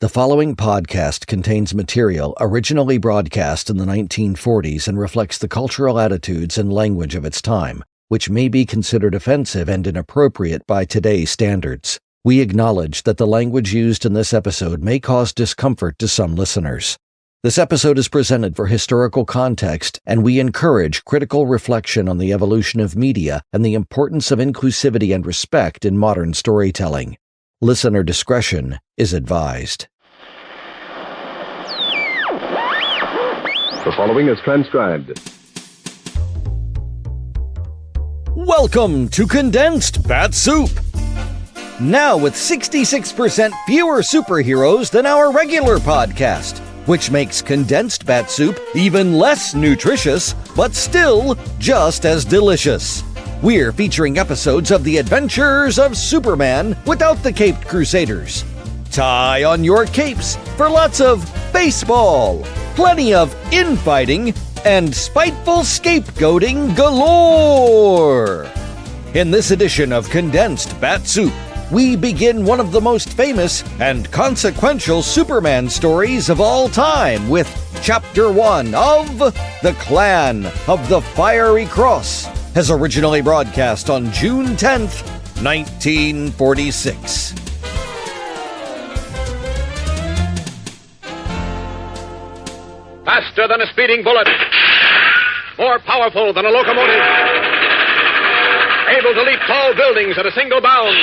The following podcast contains material originally broadcast in the 1940s and reflects the cultural attitudes and language of its time, which may be considered offensive and inappropriate by today's standards. We acknowledge that the language used in this episode may cause discomfort to some listeners. This episode is presented for historical context, and we encourage critical reflection on the evolution of media and the importance of inclusivity and respect in modern storytelling. Listener discretion is advised. The following is transcribed. Welcome to Condensed Bat-Supe! Now with 66% fewer superheroes than our regular podcast, which makes Condensed Bat-Supe even less nutritious, but still just as delicious. We're featuring episodes of the adventures of Superman without the caped crusaders. Tie on your capes for lots of baseball, plenty of infighting, and spiteful scapegoating galore. In this edition of Condensed Bat-Supe, we begin one of the most famous and consequential Superman stories of all time with Chapter 1 of The Clan of the Fiery Cross, as originally broadcast on June 10th, 1946. Faster than a speeding bullet. More powerful than a locomotive. Able to leap tall buildings at a single bound.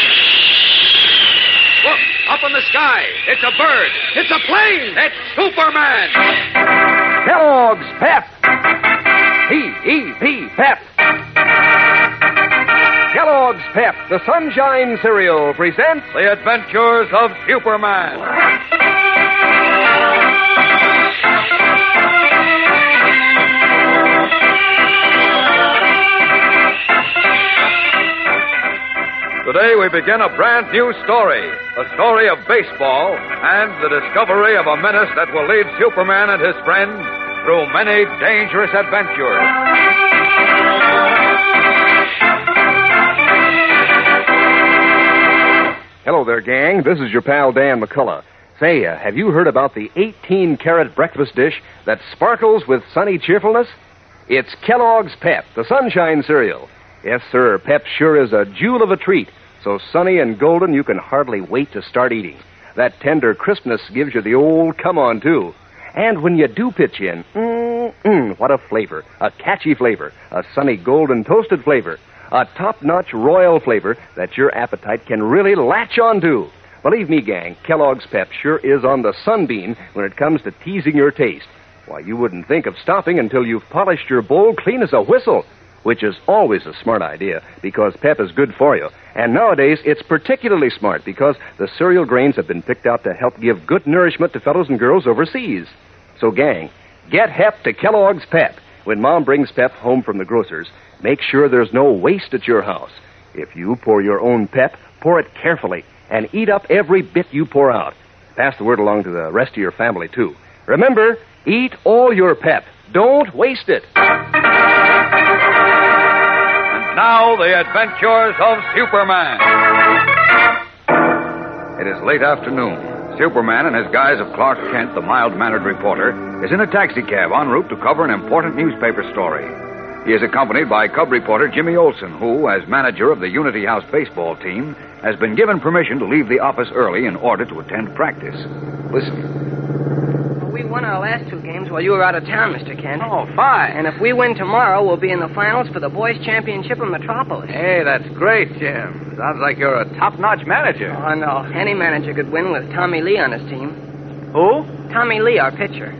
Look, up in the sky. It's a bird. It's a plane. It's Superman. Kellogg's Pep. P-E-P, Pep. Kellogg's Pep, the Sunshine Cereal, presents The Adventures of Superman. Today we begin a brand new story. A story of baseball and the discovery of a menace that will lead Superman and his friends through many dangerous adventures. Hello there, gang. This is your pal Dan McCullough. Say, have you heard about the 18-carat breakfast dish that sparkles with sunny cheerfulness? It's Kellogg's Pep, the Sunshine Cereal. Yes, sir, Pep sure is a jewel of a treat, so sunny and golden you can hardly wait to start eating. That tender crispness gives you the old come-on, too. And when you do pitch in, what a flavor. A catchy flavor. A sunny golden toasted flavor. A top-notch royal flavor that your appetite can really latch onto. Believe me, gang, Kellogg's Pep sure is on the sunbeam when it comes to teasing your taste. Why, you wouldn't think of stopping until you've polished your bowl clean as a whistle, which is always a smart idea because Pep is good for you. And nowadays, it's particularly smart because the cereal grains have been picked out to help give good nourishment to fellows and girls overseas. So, gang, get hep to Kellogg's Pep. When Mom brings Pep home from the grocer's, make sure there's no waste at your house. If you pour your own Pep, pour it carefully and eat up every bit you pour out. Pass the word along to the rest of your family, too. Remember, eat all your Pep. Don't waste it. Now, the adventures of Superman. It is late afternoon. Superman, in his guise of Clark Kent, the mild-mannered reporter, is in a taxicab en route to cover an important newspaper story. He is accompanied by cub reporter Jimmy Olsen, who, as manager of the Unity House baseball team, has been given permission to leave the office early in order to attend practice. Listen. We won our last two games while you were out of town, Mr. Kent. Oh, fine. And if we win tomorrow, we'll be in the finals for the boys' championship in Metropolis. Hey, that's great, Jim. Sounds like you're a top-notch manager. Oh, no. Any manager could win with Tommy Lee on his team. Who? Tommy Lee, our pitcher.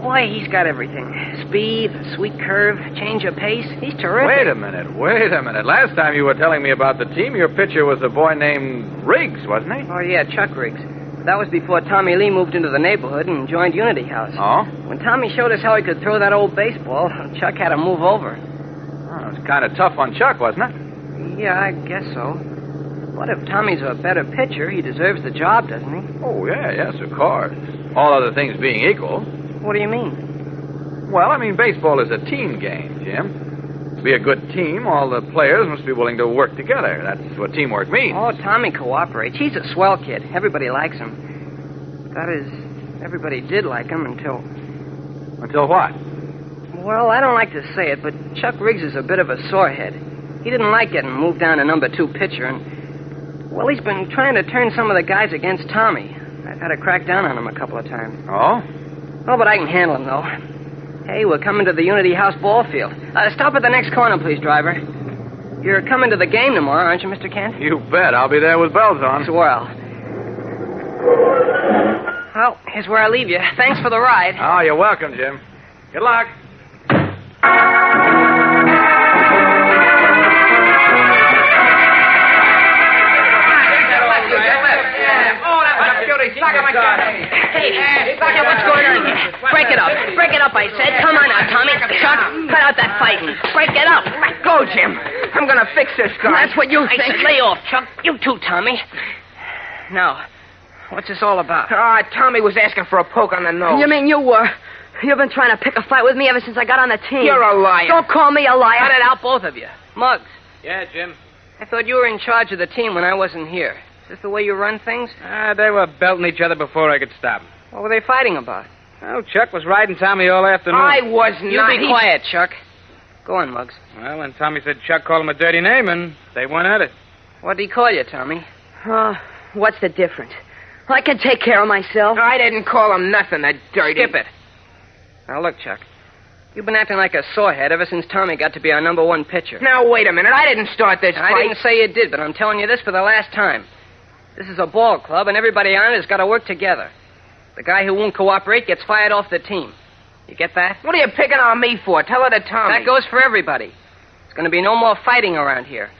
Boy, he's got everything. Speed, sweet curve, change of pace. He's terrific. Wait a minute. Last time you were telling me about the team, your pitcher was a boy named Riggs, wasn't he? Oh, yeah, Chuck Riggs. That was before Tommy Lee moved into the neighborhood and joined Unity House. Oh? When Tommy showed us how he could throw that old baseball, Chuck had to move over. Oh, it was kind of tough on Chuck, wasn't it? Yeah, I guess so. But if Tommy's a better pitcher, he deserves the job, doesn't he? Oh, yes, of course. All other things being equal. What do you mean? Well, I mean, baseball is a team game, Jim. To be a good team, all the players must be willing to work together. That's what teamwork means. Oh, Tommy cooperates. He's a swell kid. Everybody likes him. That is, everybody did like him until... Until what? Well, I don't like to say it, but Chuck Riggs is a bit of a sorehead. He didn't like getting moved down to number 2 pitcher, and... Well, he's been trying to turn some of the guys against Tommy. I've had to crack down on him a couple of times. Oh? Oh, but I can handle him, though. Hey, we're coming to the Unity House ball field. Stop at the next corner, please, driver. You're coming to the game tomorrow, aren't you, Mr. Kent? You bet. I'll be there with bells on. Swell. Well, here's where I leave you. Thanks for the ride. Oh, you're welcome, Jim. Good luck. Hey, what's going on here? Break it up. Break it up, I said. Come on now, Tommy. Chuck, cut out that fighting. Break it up. Let go, Jim. I'm going to fix this guy. That's what you think. I said lay off, Chuck. You too, Tommy. Now, what's this all about? Tommy was asking for a poke on the nose. You mean you were? You've been trying to pick a fight with me ever since I got on the team. You're a liar. Don't call me a liar. Cut it out, both of you. Muggs, Yeah, Jim. I thought you were in charge of the team when I wasn't here. Is this the way you run things? They were belting each other before I could stop them. What were they fighting about? Oh, Chuck was riding Tommy all afternoon. I was You not. be quiet, Chuck. Go on, Muggs. Well, when Tommy said Chuck called him a dirty name, and they went at it. What did he call you, Tommy? What's the difference? I can take care of myself. I didn't call him nothing, that dirty... Skip it. Now, look, Chuck. You've been acting like a sorehead ever since Tommy got to be our number 1 pitcher. Now, wait a minute. I didn't start this fight. I didn't say you did, but I'm telling you this for the last time. This is a ball club, and everybody on it has got to work together. The guy who won't cooperate gets fired off the team. You get that? What are you picking on me for? Tell her to Tommy. That goes for everybody. There's going to be no more fighting around here.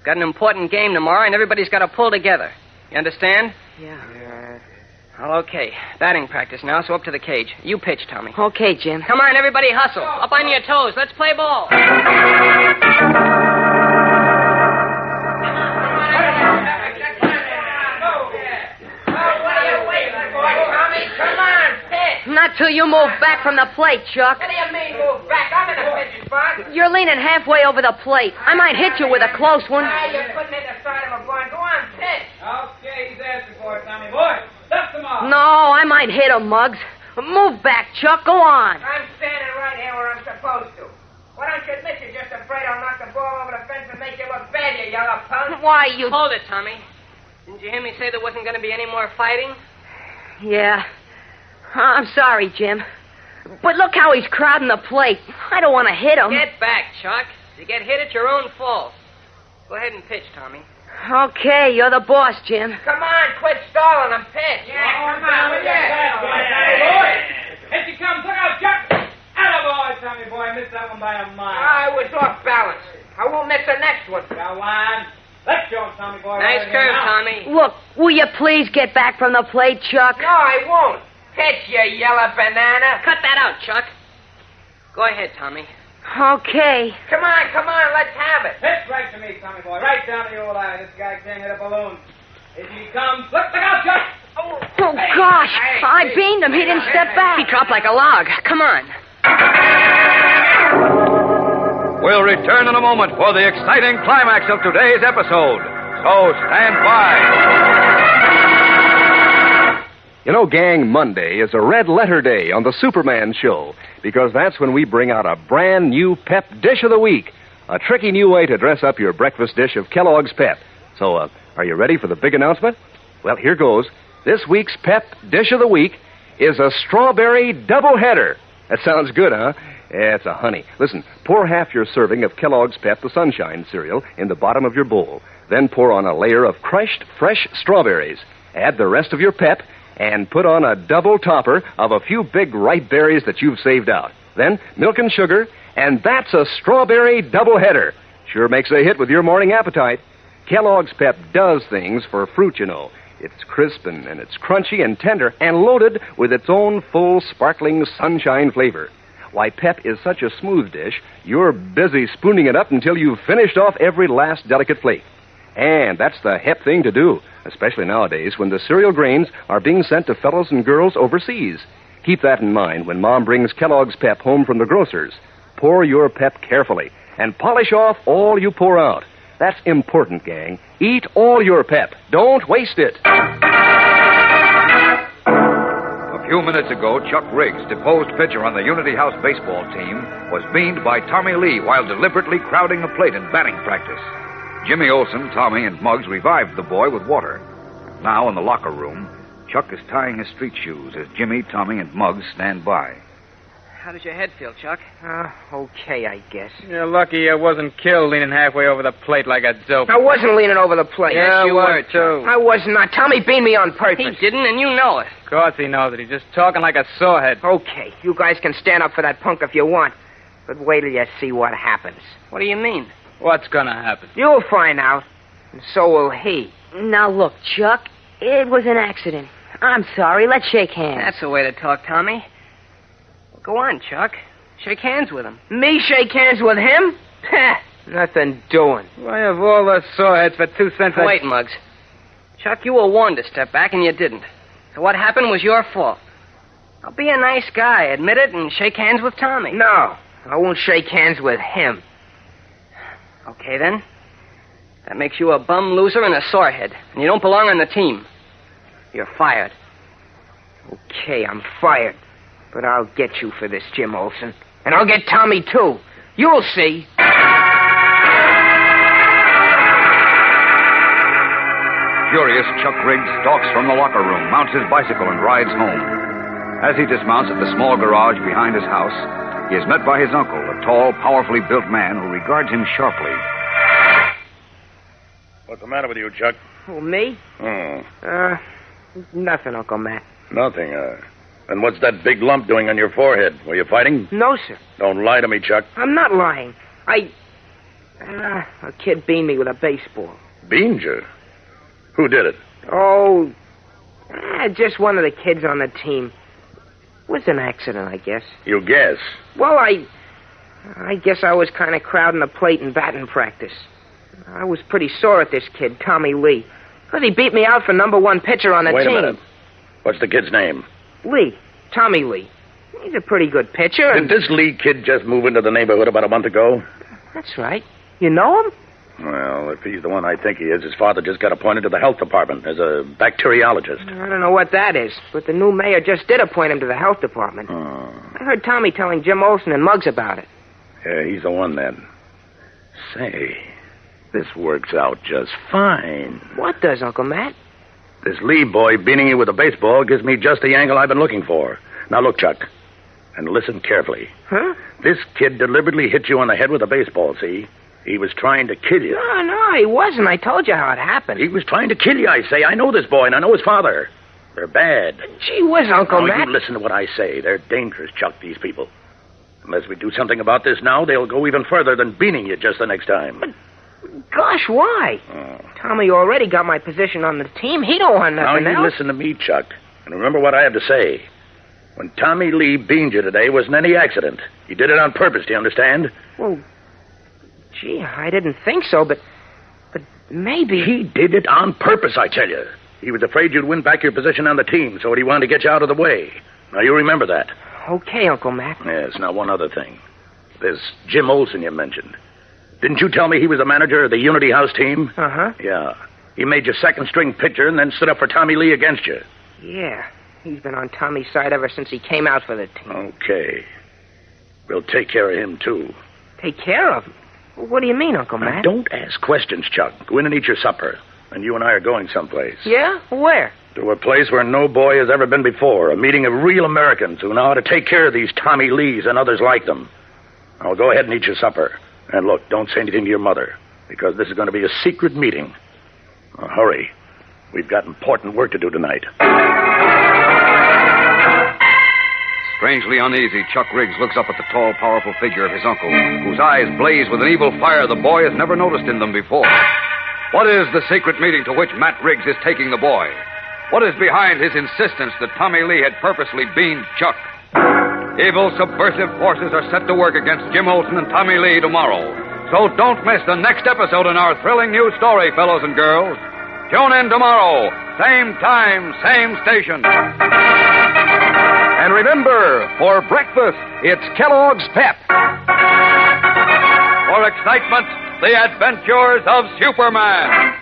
Got an important game tomorrow, and everybody's got to pull together. You understand? Yeah. Well, okay. Batting practice now, so up to the cage. You pitch, Tommy. Okay, Jim. Come on, everybody hustle. Up on your toes. Let's play ball. Not till you move back from the plate, Chuck. What do you mean, move back? I'm in the pitcher's box. You're leaning halfway over the plate. I might hit you with a close one. You're putting it the side of a barn. Go on, pitch. Okay, he's asking for it, Tommy boy. Dust him off. No, I might hit him, Muggs. Move back, Chuck. Go on. I'm standing right here where I'm supposed to. Why don't you admit you're just afraid I'll knock the ball over the fence and make you look bad, you yellow punk? Why, you... Hold it, Tommy. Didn't you hear me say there wasn't going to be any more fighting? Yeah. I'm sorry, Jim. But look how he's crowding the plate. I don't want to hit him. Get back, Chuck. You get hit at your own fault. Go ahead and pitch, Tommy. Okay, you're the boss, Jim. Come on, quit stalling and pitch. Yeah, come on. Hey, boy. Here she comes. Look out, Chuck. Attaboy, Tommy boy. Missed that one by a mile. I was off balance. I won't miss the next one. Go on. Let's show him, Tommy boy. Nice curve, Tommy. Look, will you please get back from the plate, Chuck? No, I won't. Pitch, you yellow banana. Cut that out, Chuck. Go ahead, Tommy. Okay. Come on, let's have it. Pitch right to me, Tommy boy. Right down the old eye. This guy can't hit a balloon. Here he comes. Look out, Chuck. Oh, gosh. I beamed him. He didn't step back. He dropped like a log. Come on. We'll return in a moment for the exciting climax of today's episode. So stand by. You know, gang, Monday is a red letter day on the Superman show because that's when we bring out a brand new Pep Dish of the Week, a tricky new way to dress up your breakfast dish of Kellogg's Pep. So, are you ready for the big announcement? Well, here goes. This week's Pep Dish of the Week is a strawberry doubleheader. That sounds good, huh? Yeah, it's a honey. Listen, pour half your serving of Kellogg's Pep, the Sunshine cereal, in the bottom of your bowl. Then pour on a layer of crushed, fresh strawberries. Add the rest of your Pep and put on a double topper of a few big ripe berries that you've saved out. Then milk and sugar, and that's a strawberry doubleheader. Sure makes a hit with your morning appetite. Kellogg's Pep does things for fruit, you know. It's crisp and it's crunchy and tender and loaded with its own full, sparkling sunshine flavor. Why, Pep is such a smooth dish, you're busy spooning it up until you've finished off every last delicate flake. And that's the hep thing to do, especially nowadays when the cereal grains are being sent to fellows and girls overseas. Keep that in mind when Mom brings Kellogg's Pep home from the grocer's. Pour your Pep carefully and polish off all you pour out. That's important, gang. Eat all your Pep. Don't waste it. A few minutes ago, Chuck Riggs, deposed pitcher on the Unity House baseball team, was beaned by Tommy Lee while deliberately crowding a plate in batting practice. Jimmy Olsen, Tommy, and Muggs revived the boy with water. Now, in the locker room, Chuck is tying his street shoes as Jimmy, Tommy, and Muggs stand by. How does your head feel, Chuck? Okay, I guess. You're lucky I wasn't killed leaning halfway over the plate like a dope. I wasn't leaning over the plate. Yeah, Yes, you was, were. too. I was not. Tommy beaned me on purpose. He didn't, and you know it. Of course he knows it. He's just talking like a sawhead. Okay, you guys can stand up for that punk if you want. But wait till you see what happens. What do you mean? What's gonna happen? You'll find out. And so will he. Now, look, Chuck, it was an accident. I'm sorry. Let's shake hands. That's the way to talk, Tommy. Well, go on, Chuck. Shake hands with him. Me shake hands with him? Heh, nothing doing. Why have all those sawheads for 2 cents? Wait, Muggs. Chuck, you were warned to step back, and you didn't. So what happened was your fault. Now, be a nice guy, admit it, and shake hands with Tommy. No, I won't shake hands with him. Okay, then. That makes you a bum loser and a sorehead, and you don't belong on the team. You're fired. Okay, I'm fired. But I'll get you for this, Jim Olsen. And I'll get Tommy, too. You'll see. Furious, Chuck Riggs stalks from the locker room, mounts his bicycle, and rides home. As he dismounts at the small garage behind his house, he is met by his uncle, a tall, powerfully built man who regards him sharply. What's the matter with you, Chuck? Oh, me? Nothing, Uncle Matt. Nothing, And what's that big lump doing on your forehead? Were you fighting? No, sir. Don't lie to me, Chuck. I'm not lying. A kid beaned me with a baseball. Beaned you? Who did it? Oh, just one of the kids on the team. It was an accident, I guess. You guess. Well, I guess I was kind of crowding the plate in batting practice. I was pretty sore at this kid, Tommy Lee, because he beat me out for number 1 pitcher on the Wait team. a minute. What's the kid's name? Lee. Tommy Lee. He's a pretty good pitcher. Did this Lee kid just move into the neighborhood about a month ago? That's right. You know him? Well, if he's the one I think he is, his father just got appointed to the health department as a bacteriologist. I don't know what that is, but the new mayor just did appoint him to the health department. Oh. I heard Tommy telling Jim Olsen and Muggs about it. Yeah, he's the one then. Say, this works out just fine. What does, Uncle Matt? This Lee boy beating you with a baseball gives me just the angle I've been looking for. Now look, Chuck, and listen carefully. Huh? This kid deliberately hit you on the head with a baseball, see? He was trying to kill you. No, he wasn't. I told you how it happened. He was trying to kill you, I say. I know this boy, and I know his father. They're bad. Gee whiz, Uncle Now, Matt. you listen to what I say. They're dangerous, Chuck, these people. Unless we do something about this now, they'll go even further than beating you just the next time. Gosh, why? Tommy already got my position on the team. He don't want Now, nothing you else. listen to me, Chuck, and remember what I have to say. When Tommy Lee beamed you today, it wasn't any accident. He did it on purpose, do you understand? Well, gee, I didn't think so, but maybe... He did it on purpose, I tell you. He was afraid you'd win back your position on the team, so he wanted to get you out of the way. Now, you remember that. Okay, Uncle Matt. Yes, now one other thing. There's Jim Olsen you mentioned. Didn't you tell me he was the manager of the Unity House team? Uh-huh. Yeah. He made you second-string pitcher and then stood up for Tommy Lee against you. Yeah, he's been on Tommy's side ever since he came out for the team. Okay. We'll take care of him, too. Take care of him? What do you mean, Uncle Now, Matt? don't ask questions, Chuck. Go in and eat your supper. And you and I are going someplace. Yeah? Where? To a place where no boy has ever been before. A meeting of real Americans who know how to take care of these Tommy Lees and others like them. Now, go ahead and eat your supper. And look, don't say anything to your mother, because this is going to be a secret meeting. Now, hurry. We've got important work to do tonight. Strangely uneasy, Chuck Riggs looks up at the tall, powerful figure of his uncle, whose eyes blaze with an evil fire the boy has never noticed in them before. What is the secret meeting to which Matt Riggs is taking the boy? What is behind his insistence that Tommy Lee had purposely beamed Chuck? Evil, subversive forces are set to work against Jim Olsen and Tommy Lee tomorrow. So don't miss the next episode in our thrilling new story, fellows and girls. Tune in tomorrow, same time, same station. And remember, for breakfast, it's Kellogg's Pep. For excitement, the adventures of Superman.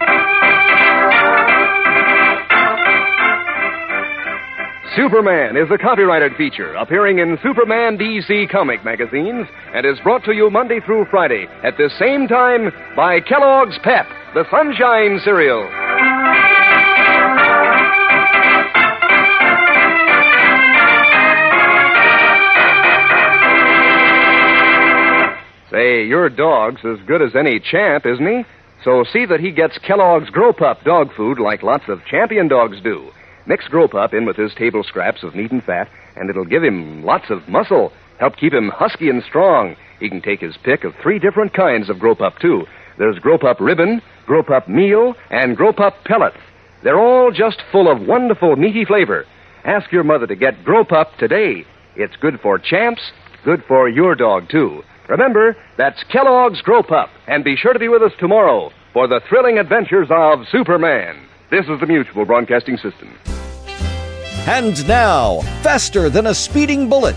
Superman is a copyrighted feature appearing in Superman DC comic magazines and is brought to you Monday through Friday at the same time by Kellogg's Pep, the Sunshine Cereal. Say, your dog's as good as any champ, isn't he? So see that he gets Kellogg's Grow Pup dog food like lots of champion dogs do. Mix Grow Pup in with his table scraps of meat and fat, and it'll give him lots of muscle, help keep him husky and strong. He can take his pick of 3 different kinds of Grow Pup, too. There's Grow Pup Ribbon, Grow Pup Meal, and Grow Pup Pellets. They're all just full of wonderful, meaty flavor. Ask your mother to get Grow Pup today. It's good for champs, good for your dog, too. Remember, that's Kellogg's Grow Pup, and be sure to be with us tomorrow for the thrilling adventures of Superman. This is the Mutual Broadcasting System. And now, faster than a speeding bullet,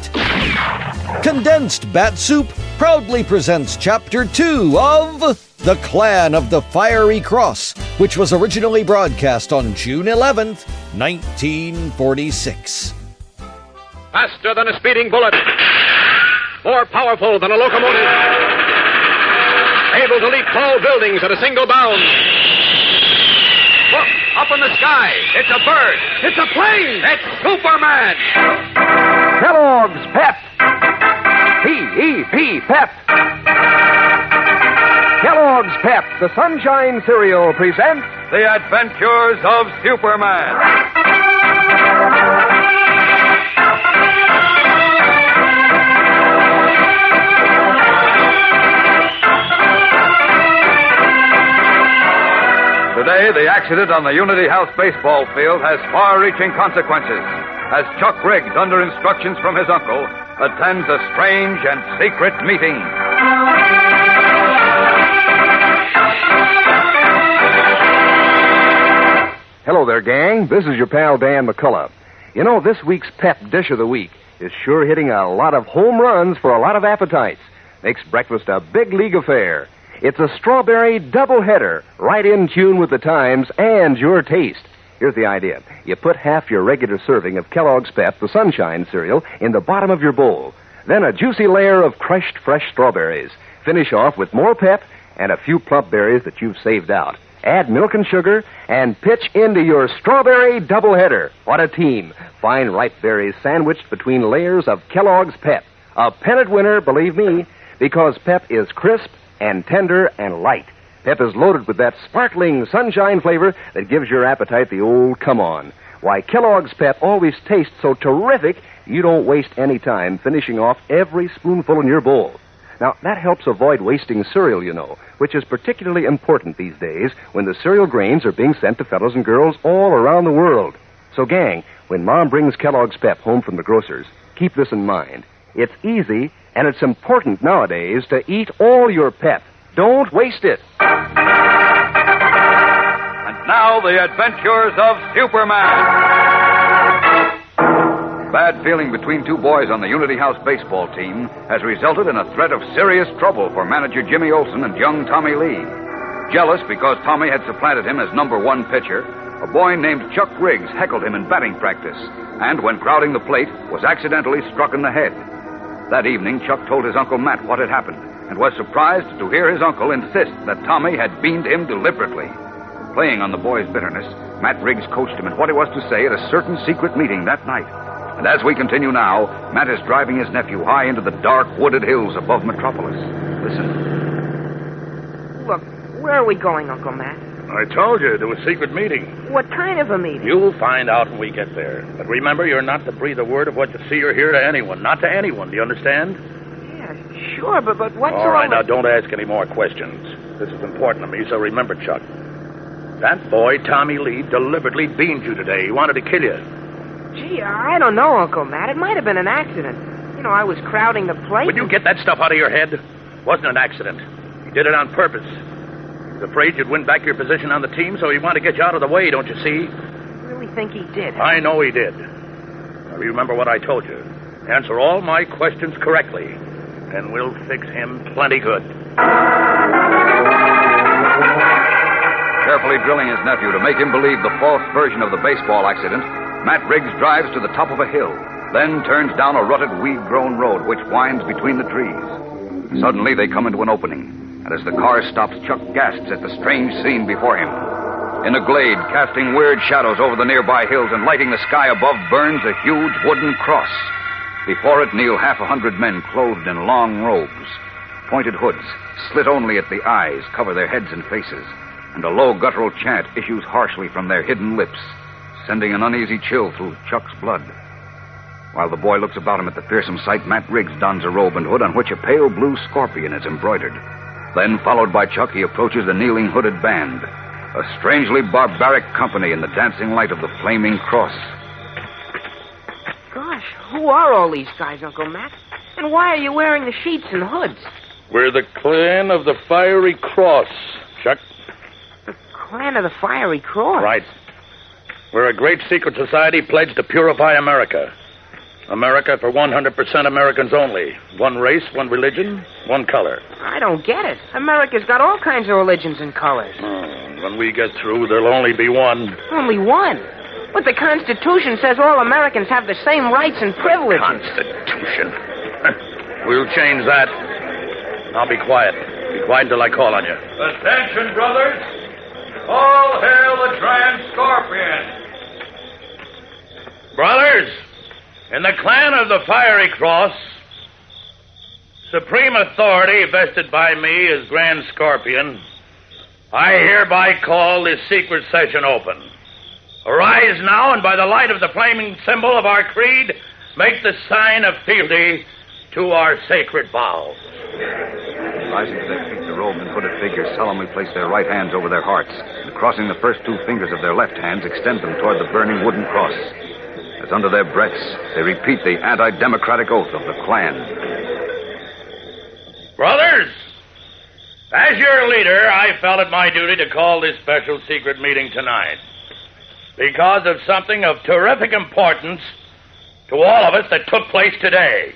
Condensed Bat-Supe proudly presents Chapter 2 of The Clan of the Fiery Cross, which was originally broadcast on June 11th, 1946. Faster than a speeding bullet, more powerful than a locomotive, able to leap tall buildings at a single bound. Look, up in the sky. It's a bird. It's a plane. It's Superman. Kellogg's Pep. P-E-P, Pep. Kellogg's Pep, the Sunshine Cereal, presents The Adventures of Superman. Today, the accident on the Unity House baseball field has far-reaching consequences as Chuck Riggs, under instructions from his uncle, attends a strange and secret meeting. Hello there, gang. This is your pal Dan McCullough. You know, this week's Pep Dish of the Week is sure hitting a lot of home runs for a lot of appetites. Makes breakfast a big league affair. It's a strawberry doubleheader, right in tune with the times and your taste. Here's the idea. You put half your regular serving of Kellogg's Pep, the Sunshine Cereal, in the bottom of your bowl. Then a juicy layer of crushed fresh strawberries. Finish off with more Pep and a few plump berries that you've saved out. Add milk and sugar and pitch into your strawberry doubleheader. What a team. Fine ripe berries sandwiched between layers of Kellogg's Pep. A pennant winner, believe me, because Pep is crisp and tender and light. Pep is loaded with that sparkling sunshine flavor that gives your appetite the old come on. Why, Kellogg's Pep always tastes so terrific, you don't waste any time finishing off every spoonful in your bowl. Now, that helps avoid wasting cereal, you know, which is particularly important these days when the cereal grains are being sent to fellows and girls all around the world. So, gang, when Mom brings Kellogg's Pep home from the grocer's, keep this in mind. It's easy, and it's important nowadays to eat all your Pep. Don't waste it. And now, the adventures of Superman. Bad feeling between 2 boys on the Unity House baseball team has resulted in a threat of serious trouble for manager Jimmy Olsen and young Tommy Lee. Jealous because Tommy had supplanted him as number 1 pitcher, a boy named Chuck Riggs heckled him in batting practice, and when crowding the plate, was accidentally struck in the head. That evening, Chuck told his Uncle Matt what had happened, and was surprised to hear his uncle insist that Tommy had beamed him deliberately. Playing on the boy's bitterness, Matt Riggs coached him in what he was to say at a certain secret meeting that night. And as we continue now, Matt is driving his nephew high into the dark, wooded hills above Metropolis. Listen. Look, where are we going, Uncle Matt? I told you, to a secret meeting. What kind of a meeting? You'll find out when we get there. But remember, you're not to breathe a word of what you see or hear to anyone. Not to anyone, do you understand? Yeah, sure, but what's all right, now don't ask any more questions. This is important to me, so remember, Chuck. That boy, Tommy Lee, deliberately beamed you today. He wanted to kill you. Gee, I don't know, Uncle Matt. It might have been an accident. You know, I was crowding the plate. Would you get that stuff out of your head? It wasn't an accident. He did it on purpose. He was afraid you'd win back your position on the team, so he wanted to get you out of the way, don't you see? You really think he did? I know he did. Now, remember what I told you. Answer all my questions correctly, and we'll fix him plenty good. Carefully drilling his nephew to make him believe the false version of the baseball accident, Matt Riggs drives to the top of a hill, then turns down a rutted, weed-grown road which winds between the trees. Suddenly, they come into an opening, and as the car stops, Chuck gasps at the strange scene before him. In a glade, casting weird shadows over the nearby hills and lighting the sky above, burns a huge wooden cross. Before it kneel 100 men clothed in long robes. Pointed hoods, slit only at the eyes, cover their heads and faces, and a low guttural chant issues harshly from their hidden lips, sending an uneasy chill through Chuck's blood. While the boy looks about him at the fearsome sight, Matt Riggs dons a robe and hood on which a pale blue scorpion is embroidered. Then, followed by Chuck, he approaches the kneeling hooded band, a strangely barbaric company in the dancing light of the flaming cross. Gosh, who are all these guys, Uncle Matt? And why are you wearing the sheets and hoods? We're the clan of the Fiery Cross, Chuck. The clan of the Fiery Cross? Right. We're a great secret society pledged to purify America. America for 100% Americans only. One race, one religion, one color. I don't get it. America's got all kinds of religions and colors. When we get through, there'll only be one. Only one? But the Constitution says all Americans have the same rights and privileges. Constitution. We'll change that. Now be quiet. Be quiet until I call on you. Attention, brothers. All hail the Grand Scorpion. Brothers, in the clan of the Fiery Cross, supreme authority vested by me as Grand Scorpion, I hereby call this secret session open. Arise now, and by the light of the flaming symbol of our creed, make the sign of fealty to our sacred vows. Rising to their feet, the robed and hooded figures solemnly place their right hands over their hearts, and crossing the first two fingers of their left hands, extend them toward the burning wooden cross. As under their breaths, they repeat the anti-democratic oath of the Klan. Brothers, as your leader, I felt it my duty to call this special secret meeting tonight because of something of terrific importance to all of us that took place today.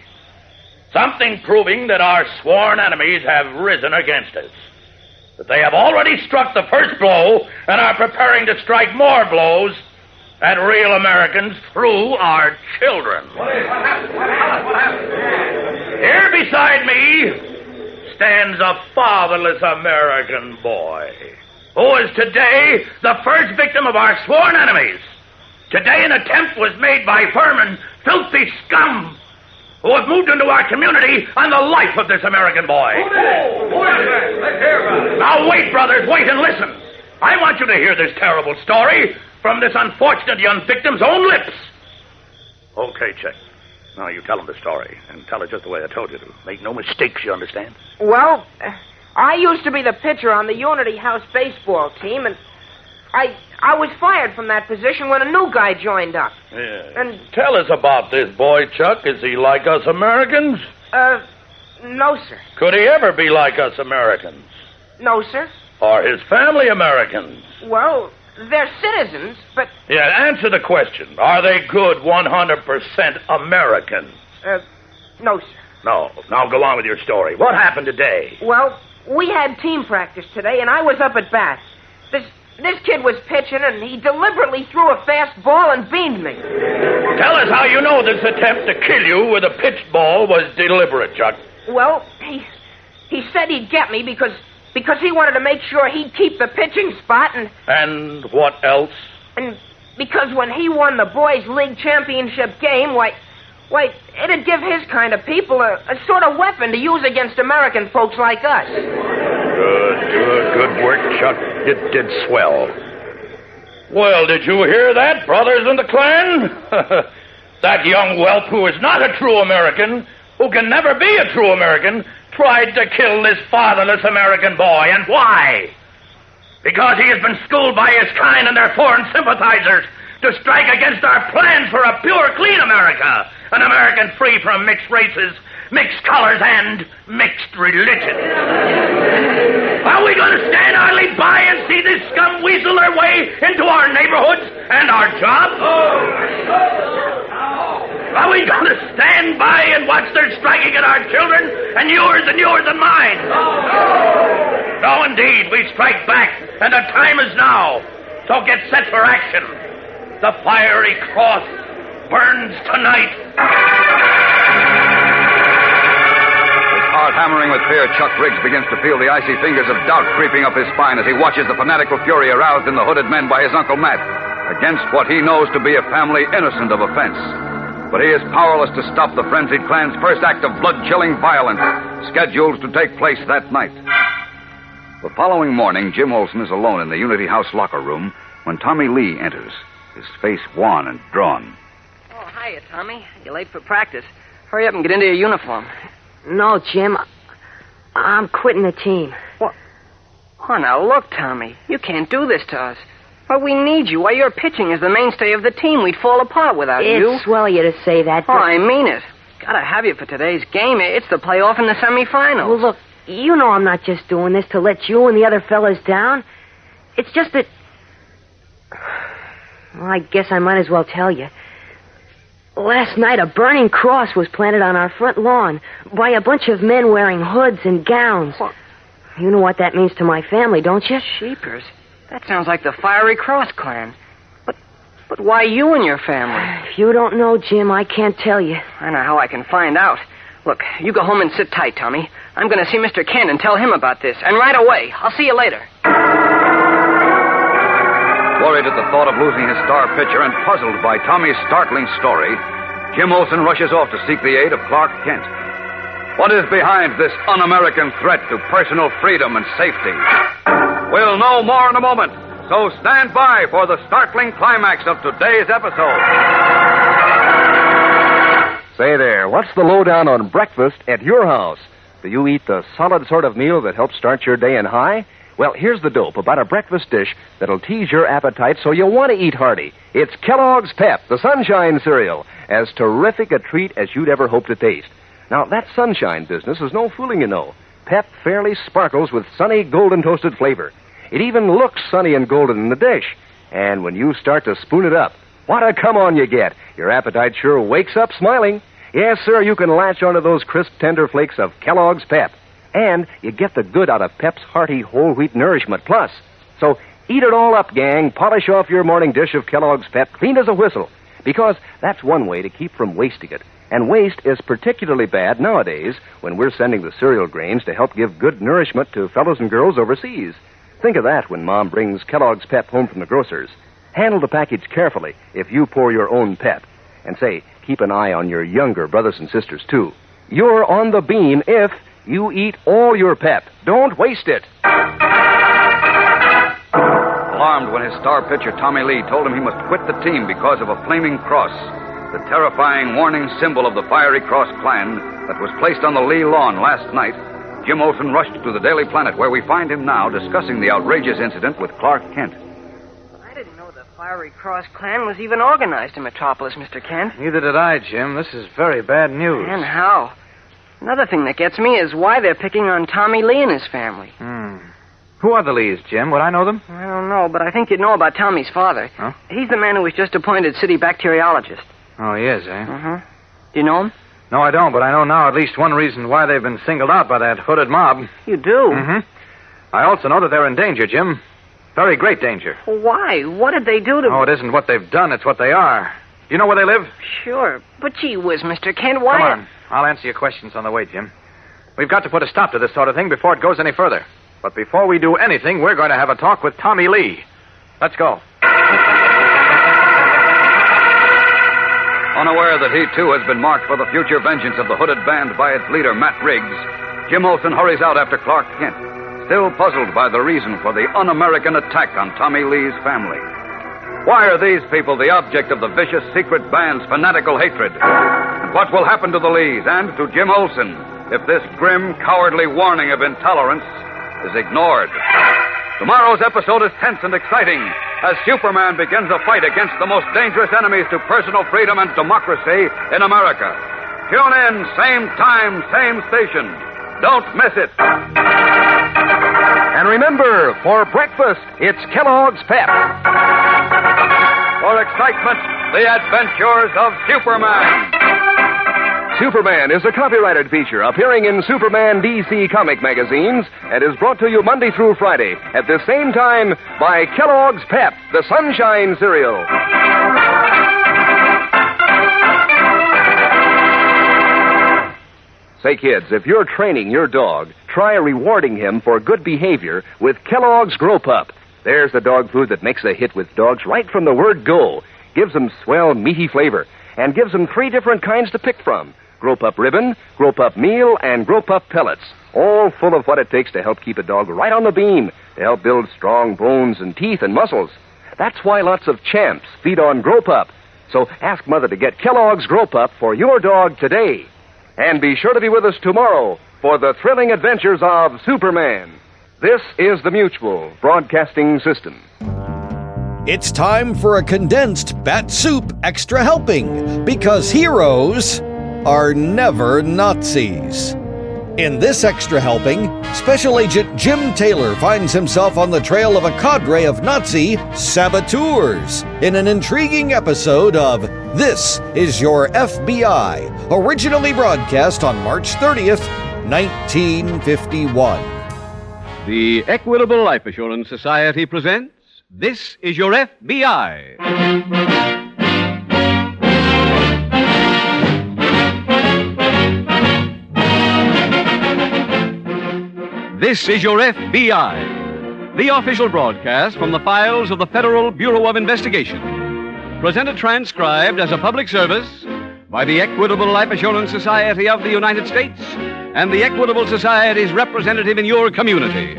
Something proving that our sworn enemies have risen against us. That they have already struck the first blow and are preparing to strike more blows at real Americans through our children. Here beside me stands a fatherless American boy who is today the first victim of our sworn enemies. Today an attempt was made by vermin, filthy scum, who have moved into our community on the life of this American boy. Now wait, brothers, wait and listen. I want you to hear this terrible story from this unfortunate young victim's own lips. Okay, Chick. Now you tell him the story, and tell it just the way I told you to. Make no mistakes, you understand? Well, I used to be the pitcher on the Unity House baseball team, and I was fired from that position when a new guy joined up. Yeah. And tell us about this boy, Chuck. Is he like us Americans? No, sir. Could he ever be like us Americans? No, sir. Are his family Americans? Well, they're citizens, but... Yeah, answer the question. Are they good 100% Americans? No, sir. No. Now go on with your story. What happened today? Well, we had team practice today, and I was up at bat. This kid was pitching, and he deliberately threw a fast ball and beamed me. Tell us how you know this attempt to kill you with a pitched ball was deliberate, Chuck. Well, he said he'd get me because he wanted to make sure he'd keep the pitching spot, And what else? And because when he won the boys' league championship game, why, it'd give his kind of people a sort of weapon to use against American folks like us. Good work, Chuck. It did swell. Well, did you hear that, brothers in the Klan? That young whelp who is not a true American, who can never be a true American, tried to kill this fatherless American boy. And why? Because he has been schooled by his kind and their foreign sympathizers to strike against our plans for a pure, clean America. An American free from mixed races, mixed colors, and mixed religions. Are we going to stand idly by and see this scum weasel their way into our neighborhoods and our jobs? Are we going to stand by and watch their striking at our children and yours and mine? No, indeed. We strike back, and the time is now. So get set for action. The fiery cross burns tonight. His heart hammering with fear, Chuck Riggs begins to feel the icy fingers of doubt creeping up his spine as he watches the fanatical fury aroused in the hooded men by his Uncle Matt against what he knows to be a family innocent of offense. But he is powerless to stop the frenzied clan's first act of blood-chilling violence, scheduled to take place that night. The following morning, Jim Olsen is alone in the Unity House locker room when Tommy Lee enters, his face wan and drawn. Oh, hiya, Tommy. You're late for practice. Hurry up and get into your uniform. No, Jim. I'm quitting the team. What? Oh, now look, Tommy. You can't do this to us. Why, we need you. Why, your pitching is the mainstay of the team. We'd fall apart without you. It's swell of you to say that. Oh, I mean it. Gotta have you for today's game. It's the playoff in the semifinals. Well, look, you know I'm not just doing this to let you and the other fellas down. It's just that... Well, I guess I might as well tell you. Last night, a burning cross was planted on our front lawn by a bunch of men wearing hoods and gowns. What? You know what that means to my family, don't you? Sheepers. That sounds like the Fiery Cross Clan. But why you and your family? If you don't know, Jim, I can't tell you. I know how I can find out. Look, you go home and sit tight, Tommy. I'm going to see Mr. Kent and tell him about this. And right away. I'll see you later. Worried at the thought of losing his star pitcher and puzzled by Tommy's startling story, Jim Olsen rushes off to seek the aid of Clark Kent. What is behind this un-American threat to personal freedom and safety? We'll know more in a moment, so stand by for the startling climax of today's episode. Say there, what's the lowdown on breakfast at your house? Do you eat the solid sort of meal that helps start your day in high? Well, here's the dope about a breakfast dish that'll tease your appetite so you'll want to eat hearty. It's Kellogg's Pep, the Sunshine cereal, as terrific a treat as you'd ever hope to taste. Now, that Sunshine business is no fooling, you know. Pep fairly sparkles with sunny, golden toasted flavor. It even looks sunny and golden in the dish. And when you start to spoon it up, what a come-on you get. Your appetite sure wakes up smiling. Yes, sir, you can latch onto those crisp, tender flakes of Kellogg's Pep. And you get the good out of Pep's hearty whole wheat nourishment plus. So eat it all up, gang. Polish off your morning dish of Kellogg's Pep clean as a whistle. Because that's one way to keep from wasting it. And waste is particularly bad nowadays when we're sending the cereal grains to help give good nourishment to fellows and girls overseas. Think of that when Mom brings Kellogg's Pep home from the grocer's. Handle the package carefully if you pour your own Pep. And say, keep an eye on your younger brothers and sisters, too. You're on the beam if you eat all your Pep. Don't waste it. Alarmed when his star pitcher, Tommy Lee, told him he must quit the team because of a flaming cross, the terrifying warning symbol of the Fiery Cross Clan that was placed on the Lee lawn last night, Jim Olsen rushed to the Daily Planet, where we find him now discussing the outrageous incident with Clark Kent. I didn't know the Fiery Cross Clan was even organized in Metropolis, Mr. Kent. Neither did I, Jim. This is very bad news. And how? Another thing that gets me is why they're picking on Tommy Lee and his family. Who are the Lees, Jim? Would I know them? I don't know, but I think you'd know about Tommy's father. Huh? He's the man who was just appointed city bacteriologist. Oh, he is, eh? Uh-huh. Do you know him? No, I don't, but I know now at least one reason why they've been singled out by that hooded mob. You do? Mm-hmm. I also know that they're in danger, Jim. Very great danger. Why? What did they do to... Oh, it isn't what they've done, it's what they are. Do you know where they live? Sure, but gee whiz, Mr. Kent, why... Come on. I'll answer your questions on the way, Jim. We've got to put a stop to this sort of thing before it goes any further. But before we do anything, we're going to have a talk with Tommy Lee. Let's go. Unaware that he, too, has been marked for the future vengeance of the hooded band by its leader, Matt Riggs, Jim Olsen hurries out after Clark Kent, still puzzled by the reason for the un-American attack on Tommy Lee's family. Why are these people the object of the vicious secret band's fanatical hatred? And what will happen to the Lees and to Jim Olsen if this grim, cowardly warning of intolerance is ignored? Tomorrow's episode is tense and exciting as Superman begins a fight against the most dangerous enemies to personal freedom and democracy in America. Tune in, same time, same station. Don't miss it. And remember, for breakfast, it's Kellogg's Pep. For excitement, the adventures of Superman. Superman is a copyrighted feature appearing in Superman DC comic magazines and is brought to you Monday through Friday at the same time by Kellogg's Pep, the Sunshine cereal. Say, kids, if you're training your dog, try rewarding him for good behavior with Kellogg's Grow Pup. There's the dog food that makes a hit with dogs right from the word go. Gives them swell, meaty flavor, and gives them 3 different kinds to pick from. Grow Pup Ribbon, Grow Pup Meal, and Grow Pup Pellets. All full of what it takes to help keep a dog right on the beam, to help build strong bones and teeth and muscles. That's why lots of champs feed on Grow Pup. So ask Mother to get Kellogg's Grow Pup for your dog today. And be sure to be with us tomorrow for the thrilling adventures of Superman. This is the Mutual Broadcasting System. It's time for a Condensed Bat-Supe extra helping, because heroes are never Nazis. In this extra helping, Special Agent Jim Taylor finds himself on the trail of a cadre of Nazi saboteurs in an intriguing episode of This Is Your FBI, originally broadcast on March 30th, 1951. The Equitable Life Assurance Society presents This Is Your FBI. This is Your FBI, the official broadcast from the files of the Federal Bureau of Investigation. Presented transcribed as a public service by the Equitable Life Assurance Society of the United States and the Equitable Society's representative in your community.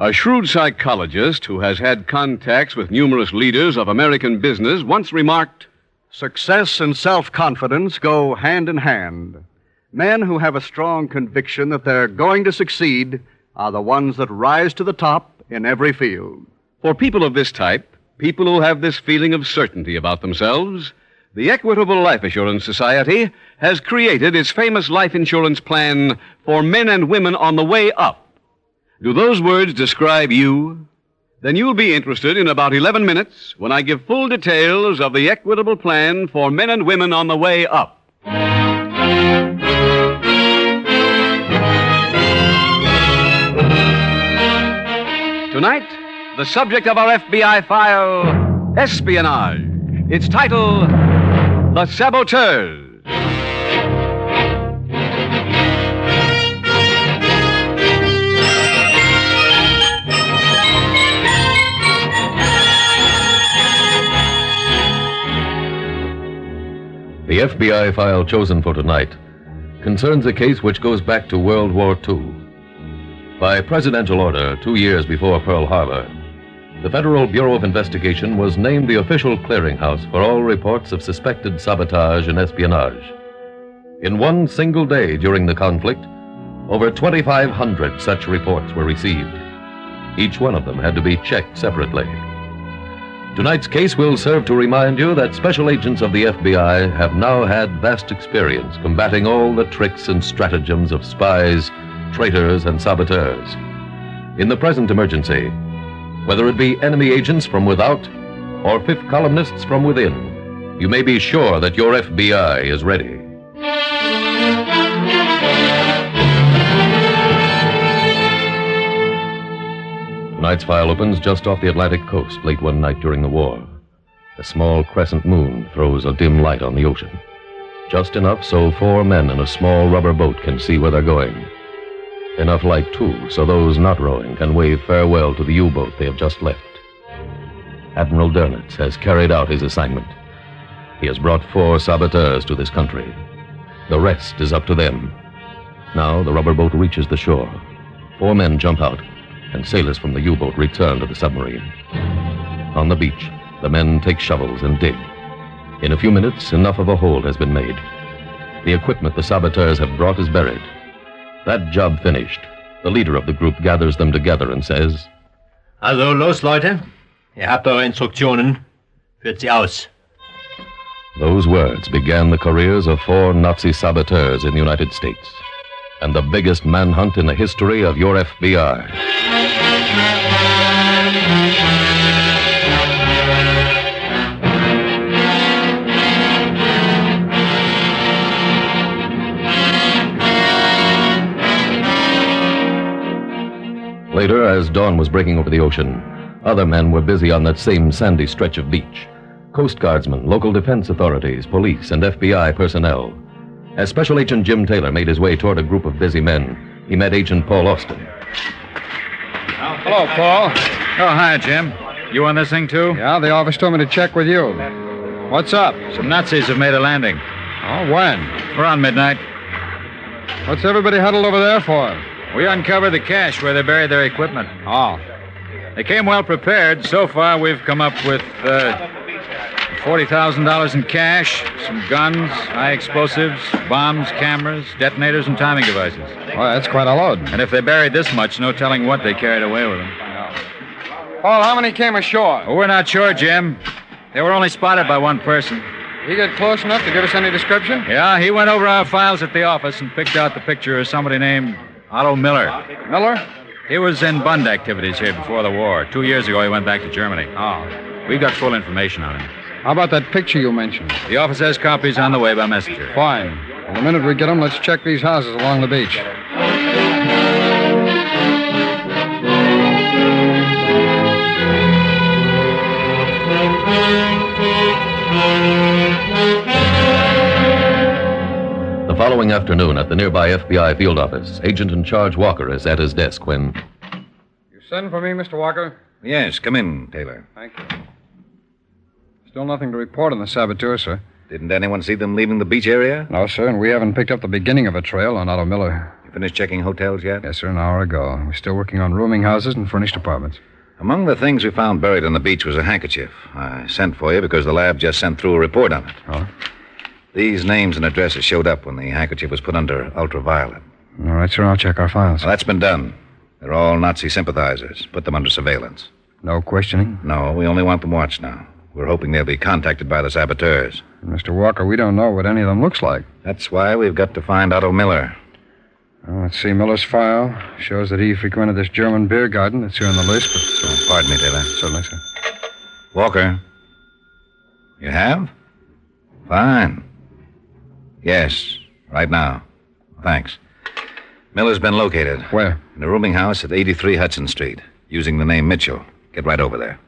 A shrewd psychologist who has had contacts with numerous leaders of American business once remarked, "Success and self-confidence go hand in hand. Men who have a strong conviction that they're going to succeed are the ones that rise to the top in every field." For people of this type, people who have this feeling of certainty about themselves, the Equitable Life Assurance Society has created its famous life insurance plan for men and women on the way up. Do those words describe you? Then you'll be interested in about 11 minutes when I give full details of the Equitable plan for men and women on the way up. Tonight, the subject of our FBI file, espionage. Its title, The Saboteurs. The FBI file chosen for tonight concerns a case which goes back to World War II. By presidential order 2 years before Pearl Harbor, the Federal Bureau of Investigation was named the official clearinghouse for all reports of suspected sabotage and espionage. In one single day during the conflict, over 2,500 such reports were received. Each one of them had to be checked separately. Tonight's case will serve to remind you that special agents of the FBI have now had vast experience combating all the tricks and stratagems of spies, traitors, and saboteurs. In the present emergency, whether it be enemy agents from without or fifth columnists from within, you may be sure that your FBI is ready. Tonight's file opens just off the Atlantic coast late one night during the war. A small crescent moon throws a dim light on the ocean. Just enough so 4 men in a small rubber boat can see where they're going. Enough light, too, so those not rowing can wave farewell to the U-boat they have just left. Admiral Dönitz has carried out his assignment. He has brought 4 saboteurs to this country. The rest is up to them. Now the rubber boat reaches the shore. 4 men jump out, and sailors from the U-boat return to the submarine. On the beach, the men take shovels and dig. In a few minutes, enough of a hole has been made. The equipment the saboteurs have brought is buried. That job finished, the leader of the group gathers them together and says, "Also los, Leute. Ihr habt eure Instruktionen. Führt sie aus." Those words began the careers of 4 Nazi saboteurs in the United States, and the biggest manhunt in the history of your FBI. Later, as dawn was breaking over the ocean, Other men were busy on that same sandy stretch of beach. Coast Guardsmen, local defense authorities, police, and FBI personnel. As Special Agent Jim Taylor made his way toward a group of busy men, he met Agent Paul Austin. Hello, Paul. Oh, hi, Jim. You on this thing, too? Yeah, the office told me to check with you. What's up? Some Nazis have made a landing. Oh, when? Around midnight. What's everybody huddled over there for? We uncovered the cache where they buried their equipment. Oh. They came well prepared. So far, we've come up with $40,000 in cash, some guns, high explosives, bombs, cameras, detonators, and timing devices. Well, that's quite a load. And if they buried this much, no telling what they carried away with them. Paul, how many came ashore? Well, we're not sure, Jim. They were only spotted by one person. He get close enough to give us any description? Yeah, he went over our files at the office and picked out the picture of somebody named Otto Miller. Miller? He was in Bund activities here before the war. 2 years ago, he went back to Germany. Oh. We've got full information on him. How about that picture you mentioned? The office has copies on the way by messenger. Fine. Well, the minute we get them, let's check these houses along the beach. The following afternoon at the nearby FBI field office, Agent in Charge Walker is at his desk when... You send for me, Mr. Walker? Yes, come in, Taylor. Thank you. Still nothing to report on the saboteurs, sir. Didn't anyone see them leaving the beach area? No, sir, and we haven't picked up the beginning of a trail on Otto Miller. You finished checking hotels yet? Yes, sir, an hour ago. We're still working on rooming houses and furnished apartments. Among the things we found buried on the beach was a handkerchief. I sent for you because the lab just sent through a report on it. Oh? These names and addresses showed up when the handkerchief was put under ultraviolet. All right, sir, I'll check our files. Well, that's been done. They're all Nazi sympathizers. Put them under surveillance. No questioning? No, we only want them watched now. We're hoping they'll be contacted by the saboteurs. Mr. Walker, we don't know what any of them looks like. That's why we've got to find Otto Miller. Well, let's see. Miller's file shows that he frequented this German beer garden that's here on the list, but... Pardon me, Taylor. Certainly, sir. Walker. You have? Fine. Yes, right now. Thanks. Miller's been located. Where? In a rooming house at 83 Hudson Street, using the name Mitchell. Get right over there.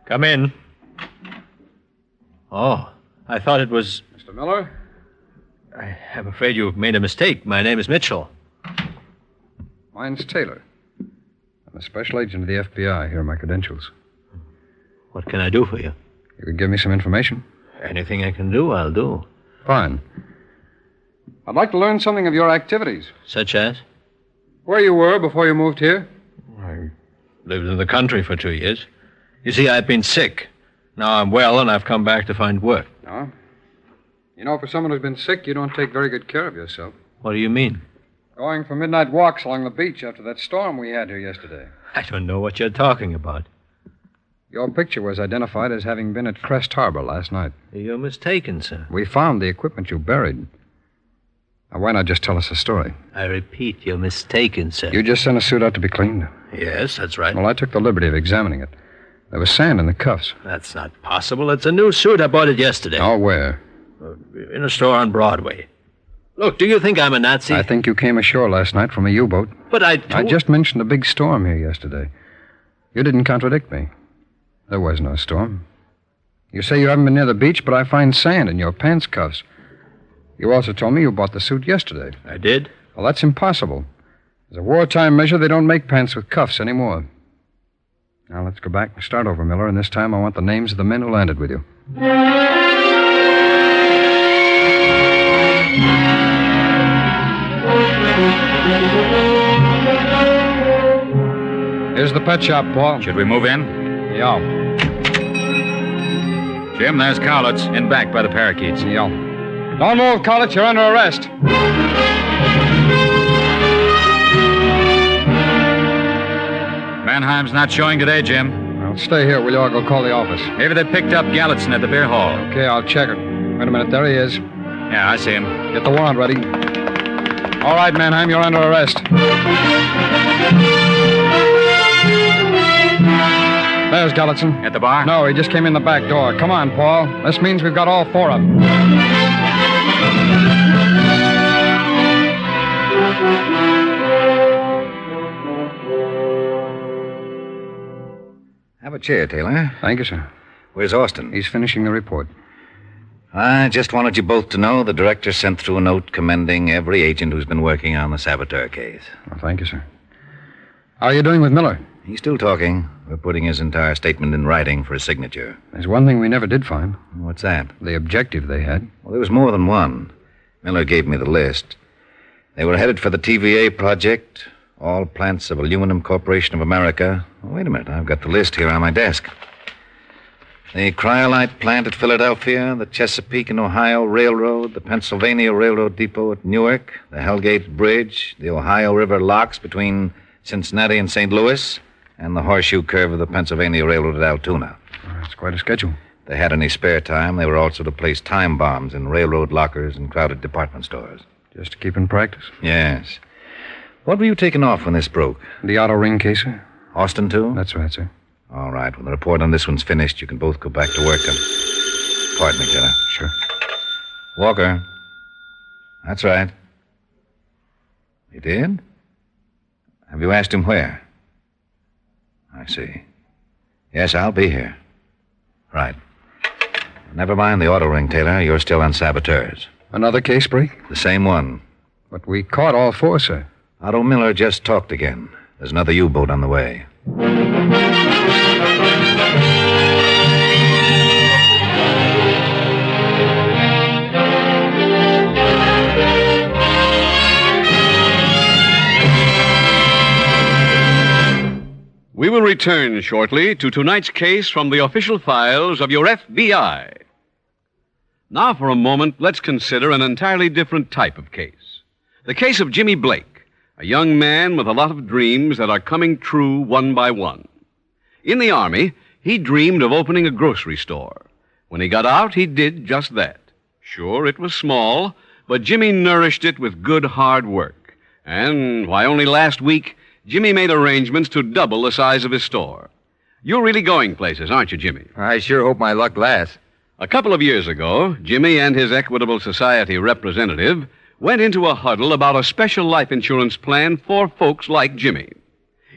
Come in. Oh, I thought it was... Mr. Miller? I'm afraid you've made a mistake. My name is Mitchell. Mine's Taylor. I'm a special agent of the FBI. Here are my credentials. What can I do for you? You could give me some information. Anything I can do, I'll do. Fine. I'd like to learn something of your activities. Such as? Where you were before you moved here? I lived in the country for 2 years. You see, I've been sick. Now I'm well, and I've come back to find work. No? You know, for someone who's been sick, you don't take very good care of yourself. What do you mean? Going for midnight walks along the beach after that storm we had here yesterday. I don't know what you're talking about. Your picture was identified as having been at Crest Harbor last night. You're mistaken, sir. We found the equipment you buried. Now, why not just tell us the story? I repeat, you're mistaken, sir. You just sent a suit out to be cleaned? Yes, that's right. Well, I took the liberty of examining it. There was sand in the cuffs. That's not possible. It's a new suit. I bought it yesterday. Oh, where? In a store on Broadway. Look, do you think I'm a Nazi? I think you came ashore last night from a U-boat. But I just mentioned a big storm here yesterday. You didn't contradict me. There was no storm. You say you haven't been near the beach, but I find sand in your pants cuffs. You also told me you bought the suit yesterday. I did? Well, that's impossible. As a wartime measure, they don't make pants with cuffs anymore. Now, let's go back and start over, Miller, and this time I want the names of the men who landed with you. Here's the pet shop, Paul. Should we move in? Yeah. Jim, there's Cowlitz, in back by the parakeets. Yeah. Don't move, Cowlitz. You're under arrest. Mannheim's not showing today, Jim. Well, stay here, will you? I'll go call the office. Maybe they picked up Galitzin at the beer hall. Okay, I'll check it. Wait a minute. There he is. Yeah, I see him. Get the warrant ready. All right, Mannheim, you're under arrest. There's Gallatin. At the bar? No, he just came in the back door. Come on, Paul. This means we've got all four of them. Have a chair, Taylor. Thank you, sir. Where's Austin? He's finishing the report. I just wanted you both to know the director sent through a note commending every agent who's been working on the saboteur case. Well, thank you, sir. How are you doing with Miller? He's still talking. We're putting his entire statement in writing for his signature. There's one thing we never did find. What's that? The objective they had. Well, there was more than one. Miller gave me the list. They were headed for the TVA project, all plants of Aluminum Corporation of America. Oh, wait a minute. I've got the list here on my desk. The Cryolite plant at Philadelphia, the Chesapeake and Ohio Railroad, the Pennsylvania Railroad Depot at Newark, the Hellgate Bridge, the Ohio River locks between Cincinnati and St. Louis, and the horseshoe curve of the Pennsylvania Railroad at Altoona. That's quite a schedule. If they had any spare time, they were also to place time bombs in railroad lockers and crowded department stores. Just to keep in practice? Yes. What were you taking off when this broke? The auto ring case, sir. Austin, too? That's right, sir. All right. When the report on this one's finished, you can both go back to work and... Pardon me, Taylor. Sure. Walker. That's right. He did? Have you asked him where? I see. Yes, I'll be here. Right. Never mind the auto ring, Taylor. You're still on saboteurs. Another case break? The same one. But we caught all four, sir. Otto Miller just talked again. There's another U-boat on the way. We will return shortly to tonight's case from the official files of your FBI. Now, for a moment, let's consider an entirely different type of case. The case of Jimmy Blake, a young man with a lot of dreams that are coming true one by one. In the Army, he dreamed of opening a grocery store. When he got out, he did just that. Sure, it was small, but Jimmy nourished it with good, hard work. And why, only last week, Jimmy made arrangements to double the size of his store. You're really going places, aren't you, Jimmy? I sure hope my luck lasts. A couple of years ago, Jimmy and his Equitable Society representative went into a huddle about a special life insurance plan for folks like Jimmy.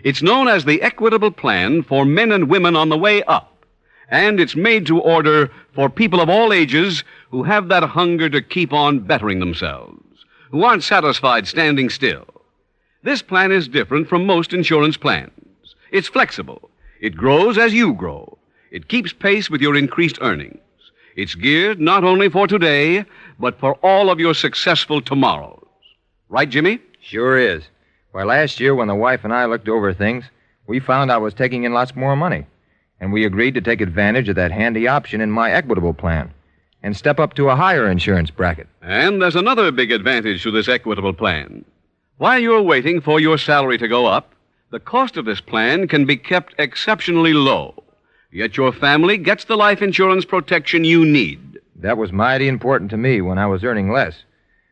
It's known as the Equitable Plan for Men and Women on the Way Up, and it's made to order for people of all ages who have that hunger to keep on bettering themselves, who aren't satisfied standing still. This plan is different from most insurance plans. It's flexible. It grows as you grow. It keeps pace with your increased earnings. It's geared not only for today, but for all of your successful tomorrows. Right, Jimmy? Sure is. Why, last year when the wife and I looked over things, we found I was taking in lots more money. And we agreed to take advantage of that handy option in my Equitable plan and step up to a higher insurance bracket. And there's another big advantage to this Equitable Plan. While you're waiting for your salary to go up, the cost of this plan can be kept exceptionally low. Yet your family gets the life insurance protection you need. That was mighty important to me when I was earning less.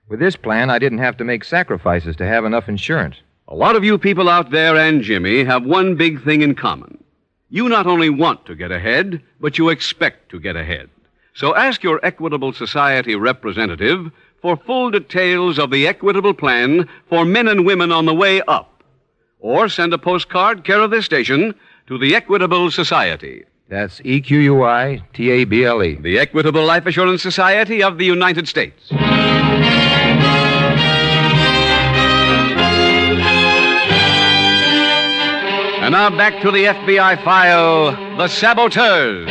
With this plan, I didn't have to make sacrifices to have enough insurance. A lot of you people out there and Jimmy have one big thing in common. You not only want to get ahead, but you expect to get ahead. So ask your Equitable Society representative for full details of the Equitable Plan for Men and Women on the Way Up. Or send a postcard, care of this station, to the Equitable Society. That's EQUITABLE. The Equitable Life Assurance Society of the United States. And now back to the FBI file, The Saboteurs.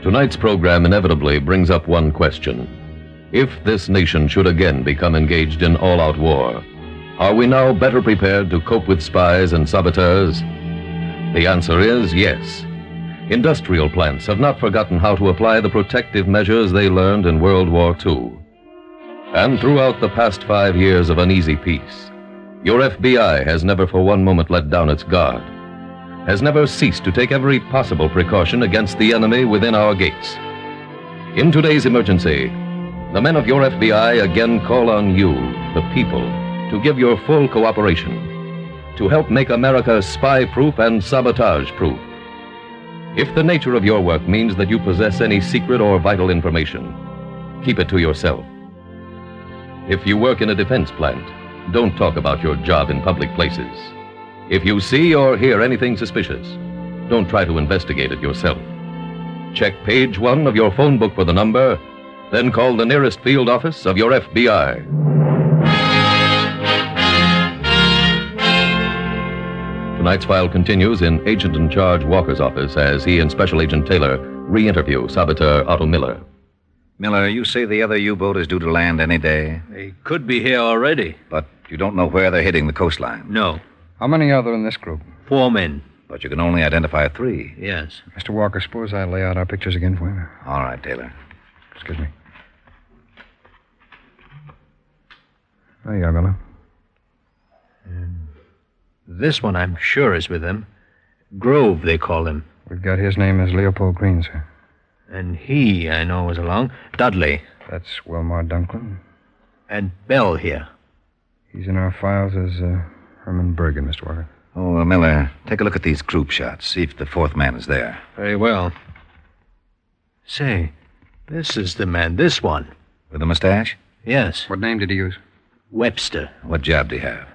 Tonight's program inevitably brings up one question. If this nation should again become engaged in all-out war, are we now better prepared to cope with spies and saboteurs? The answer is yes. Industrial plants have not forgotten how to apply the protective measures they learned in World War II. And throughout the past 5 years of uneasy peace, your FBI has never for one moment let down its guard. has never ceased to take every possible precaution against the enemy within our gates. In today's emergency, the men of your FBI again call on you, the people, to give your full cooperation, to help make America spy-proof and sabotage-proof. If the nature of your work means that you possess any secret or vital information, keep it to yourself. If you work in a defense plant, don't talk about your job in public places. If you see or hear anything suspicious, don't try to investigate it yourself. Check page 1 of your phone book for the number, then call the nearest field office of your FBI. Tonight's file continues in Agent in Charge Walker's office as he and Special Agent Taylor re-interview saboteur Otto Miller. Miller, you say the other U-boat is due to land any day? They could be here already. But you don't know where they're hitting the coastline? No. How many are there in this group? 4 men. But you can only identify 3. Yes. Mr. Walker, suppose I lay out our pictures again for you? All right, Taylor. Excuse me. There you are, Miller. This one, I'm sure, is with them. Grove, they call him. We've got his name as Leopold Green, sir. And he, I know, was along. Dudley. That's Wilmar Dunklin. And Bell here. He's in our files as Herman Bergen, Mr. Walker. Oh, Miller, take a look at these group shots. See if the 4th man is there. Very well. Say, this is the man, this one. With the mustache? Yes. What name did he use? Webster. What job did he have?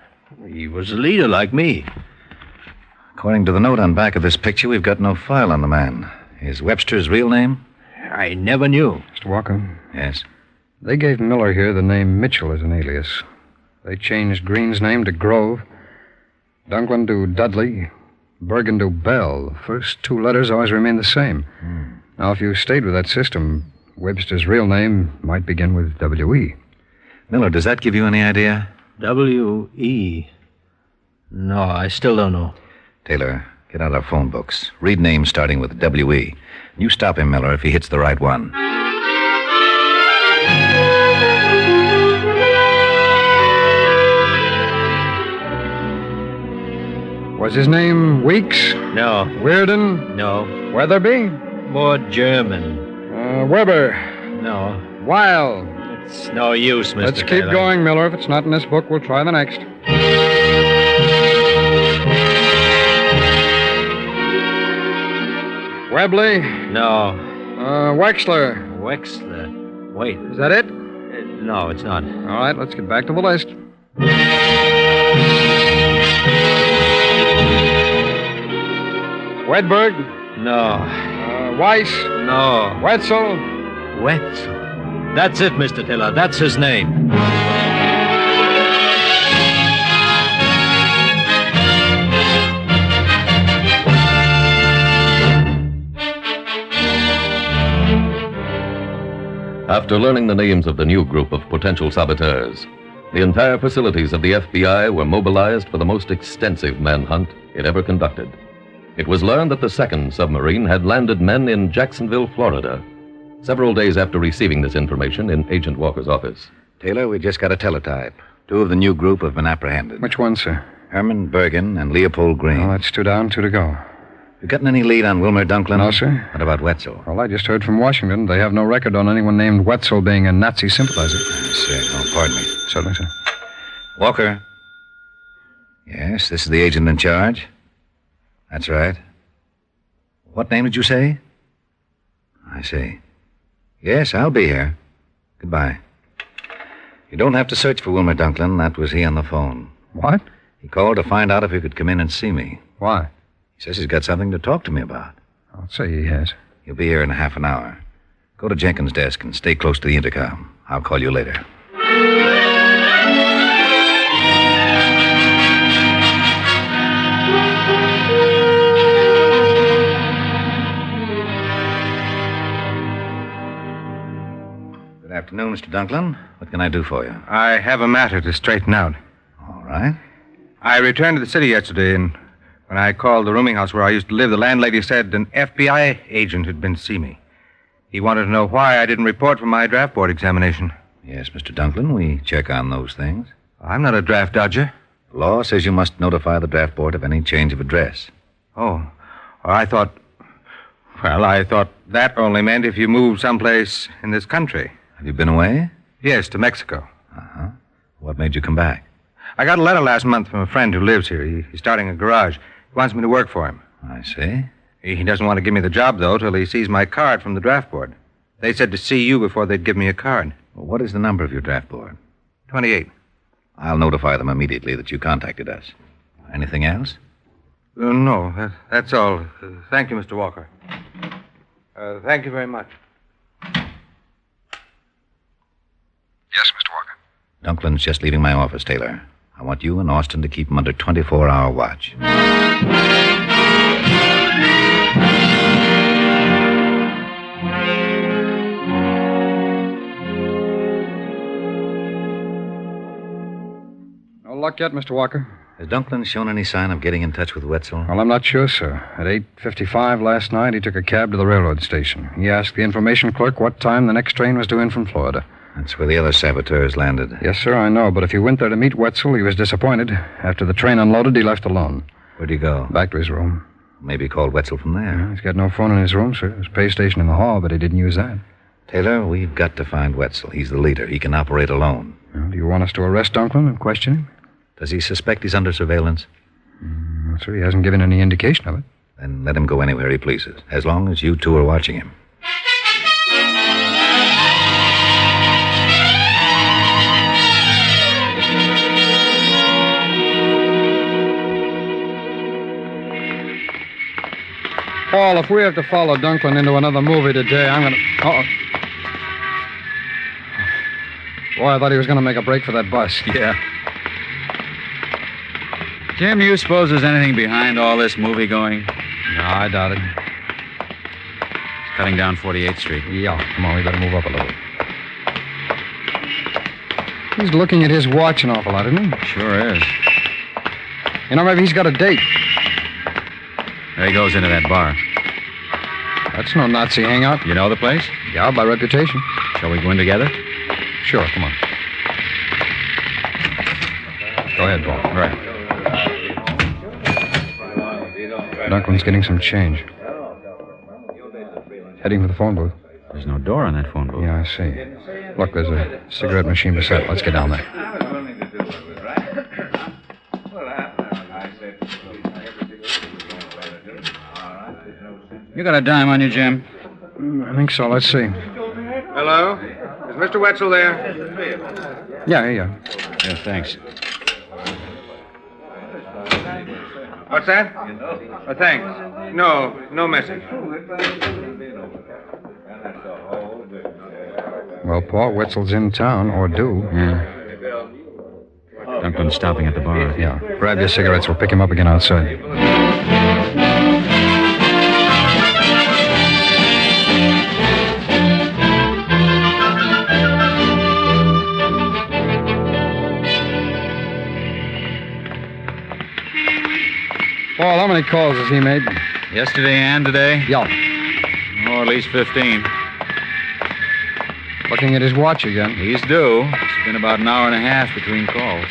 He was a leader like me. According to the note on back of this picture, we've got no file on the man. Is Webster's real name? I never knew. Mr. Walker? Yes? They gave Miller here the name Mitchell as an alias. They changed Green's name to Grove, Dunklin to Dudley, Bergen to Bell. The first 2 letters always remain the same. Now, if you stayed with that system, Webster's real name might begin with W.E. Miller, does that give you any idea? W.E. No, I still don't know. Taylor, get out our phone books. Read names starting with W.E. You stop him, Miller, if he hits the right one. Was his name Weeks? No. Weirden? No. Weatherby? More German. Weber? No. Weil? It's no use, Mr. Let's Taylor. keep going, Miller. If it's not in this book, we'll try the next. Webley? No. Wexler? Wexler. Wait. Is that it? No, it's not. All right, let's get back to the list. Wedberg? No. Weiss? No. Wetzel? Wetzel. That's it, Mr. Taylor. That's his name. After learning the names of the new group of potential saboteurs, the entire facilities of the FBI were mobilized for the most extensive manhunt it ever conducted. It was learned that the second submarine had landed men in Jacksonville, Florida, several days after receiving this information in Agent Walker's office. Taylor, we just got a teletype. 2 of the new group have been apprehended. Which one, sir? Herman Bergen and Leopold Green. Oh, that's 2 down, 2 to go. You gotten any lead on Wilmer Dunklin? No, sir. What about Wetzel? Well, I just heard from Washington. They have no record on anyone named Wetzel being a Nazi sympathizer. Sir, oh, pardon me. Certainly, sir. Walker. Yes, this is the agent in charge. That's right. What name did you say? I see. Yes, I'll be here. Goodbye. You don't have to search for Wilmer Dunklin. That was he on the phone. What? He called to find out if he could come in and see me. Why? He says he's got something to talk to me about. I'll say he has. He'll be here in half an hour. Go to Jenkins' desk and stay close to the intercom. I'll call you later. Good afternoon, Mr. Dunklin. What can I do for you? I have a matter to straighten out. All right. I returned to the city yesterday, and when I called the rooming house where I used to live, the landlady said an FBI agent had been to see me. He wanted to know why I didn't report for my draft board examination. Yes, Mr. Dunklin, we check on those things. I'm not a draft dodger. The law says you must notify the draft board of any change of address. Oh, I thought that only meant if you moved someplace in this country. Have you been away? Yes, to Mexico. Uh-huh. What made you come back? I got a letter last month from a friend who lives here. He's starting a garage. He wants me to work for him. I see. He doesn't want to give me the job, though, till he sees my card from the draft board. They said to see you before they'd give me a card. Well, what is the number of your draft board? 28. I'll notify them immediately that you contacted us. Anything else? No, that's all. Thank you, Mr. Walker. Thank you very much. Yes, Mr. Walker. Dunklin's just leaving my office, Taylor. I want you and Austin to keep him under 24-hour watch. No luck yet, Mr. Walker. Has Dunklin shown any sign of getting in touch with Wetzel? Well, I'm not sure, sir. At 8:55 last night, he took a cab to the railroad station. He asked the information clerk what time the next train was due in from Florida. That's where the other saboteurs landed. Yes, sir, I know. But if he went there to meet Wetzel, he was disappointed. After the train unloaded, he left alone. Where'd he go? Back to his room. Maybe he called Wetzel from there. Yeah, he's got no phone in his room, sir. There's a pay station in the hall, but he didn't use that. Taylor, we've got to find Wetzel. He's the leader. He can operate alone. Well, do you want us to arrest Dunklin and question him? Does he suspect he's under surveillance? Well, sir, he hasn't given any indication of it. Then let him go anywhere he pleases, as long as you two are watching him. Paul, if we have to follow Dunklin into another movie today, I'm going to... Uh-oh. Boy, I thought he was going to make a break for that bus. Yeah. Jim, do you suppose there's anything behind all this movie going? No, I doubt it. It's cutting down 48th Street. Yeah, come on, we better move up a little. He's looking at his watch an awful lot, isn't he? Sure is. You know, maybe he's got a date. There he goes into that bar. That's no Nazi hangout. You know the place? Yeah, by reputation. Shall we go in together? Sure, come on. Go ahead, Paul. All right. Dunklin's getting some change. Heading for the phone booth. There's no door on that phone booth. Yeah, I see. Look, there's a cigarette machine beside it. Let's get down there. You got a dime on you, Jim? I think so. Let's see. Hello? Is Mr. Wetzel there? Yeah. Yeah, thanks. What's that? Thanks. No message. Well, Paul, Wetzel's in town, or due. Yeah. Dunklin's stopping at the bar. Yeah. Grab your cigarettes. We'll pick him up again outside. Paul, how many calls has he made? Yesterday and today? Yeah. Oh, at least 15. Looking at his watch again. He's due. It's been about an hour and a half between calls.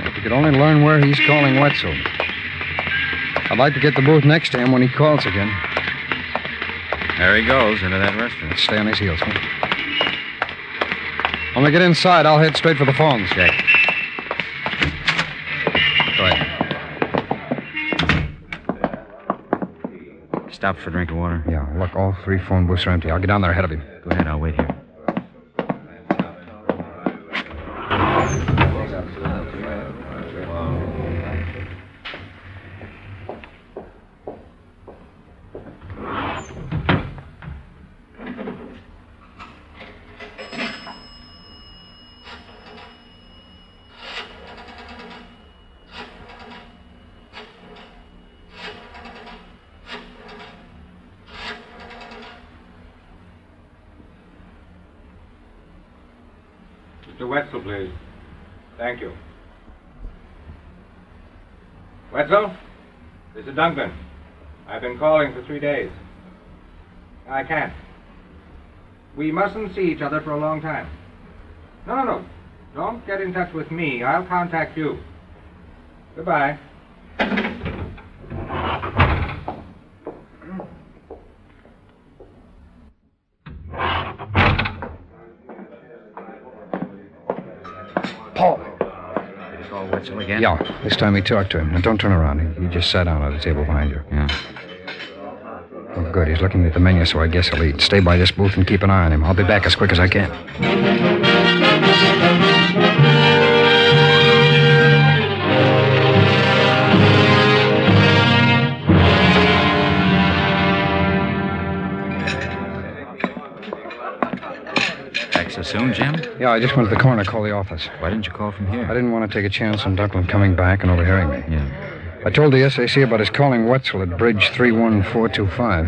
If we could only learn where he's calling Wetzel. I'd like to get the booth next to him when he calls again. There he goes, into that restaurant. Let's stay on his heels, huh? When we get inside, I'll head straight for the phones. Check. Go ahead. Stop for a drink of water. Yeah, look, all 3 phone booths are empty. I'll get down there ahead of him. Go ahead, I'll wait here. Mr. Wetzel, please. Thank you. Wetzel? This is Dunklin. I've been calling for 3 days. I can't. We mustn't see each other for a long time. No. Don't get in touch with me. I'll contact you. Goodbye. Paul. Call Wetzel again? Yeah, this time he talked to him. Now, don't turn around. He just sat down at a table behind you. Yeah. Oh, good. He's looking at the menu, so I guess he'll eat. Stay by this booth and keep an eye on him. I'll be back as quick as I can. Back so soon, Jim? Yeah, I just went to the corner to call the office. Why didn't you call from here? I didn't want to take a chance on Dunklin coming back and overhearing me. Yeah. I told the SAC about his calling Wetzel at bridge 31425.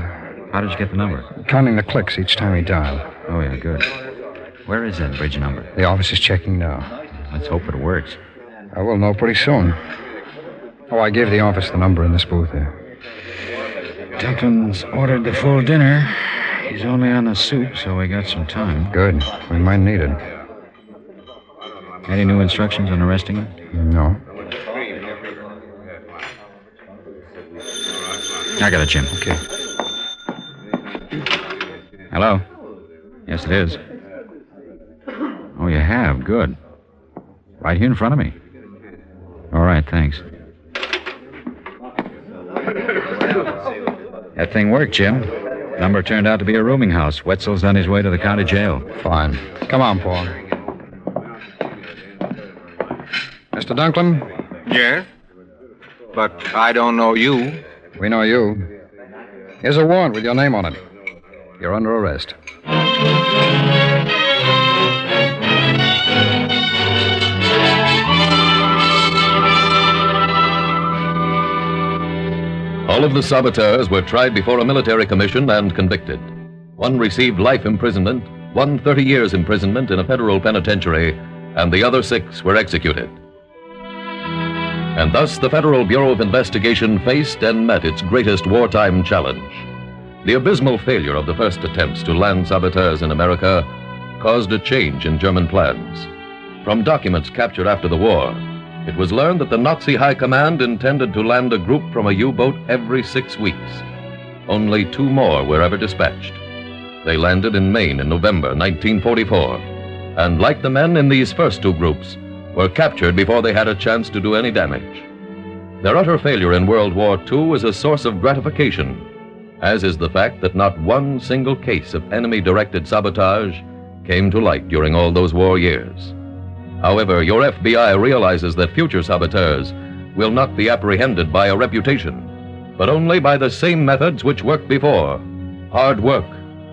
How did you get the number? Counting the clicks each time he dialed. Oh, yeah, good. Where is that bridge number? The office is checking now. Let's hope it works. I will know pretty soon. Oh, I gave the office the number in this booth there. Dunklin's ordered the full dinner. He's only on the soup, so we got some time. Good. We might need it. Any new instructions on arresting him? No. I got it, Jim. Okay. Hello? Yes, it is. Oh, you have? Good. Right here in front of me. All right, thanks. That thing worked, Jim. Number turned out to be a rooming house. Wetzel's on his way to the county jail. Fine. Come on, Paul. Mr. Dunklin? Yes? But I don't know you. We know you. Here's a warrant with your name on it. You're under arrest. All of the saboteurs were tried before a military commission and convicted. One received life imprisonment, one 30 years imprisonment in a federal penitentiary, and the other 6 were executed. And thus the Federal Bureau of Investigation faced and met its greatest wartime challenge. The abysmal failure of the first attempts to land saboteurs in America caused a change in German plans. From documents captured after the war, it was learned that the Nazi High Command intended to land a group from a U-boat every 6 weeks. Only 2 more were ever dispatched. They landed in Maine in November 1944, and like the men in these first 2 groups, were captured before they had a chance to do any damage. Their utter failure in World War II is a source of gratification, as is the fact that not one single case of enemy-directed sabotage came to light during all those war years. However, your FBI realizes that future saboteurs will not be apprehended by a reputation, but only by the same methods which worked before: hard work,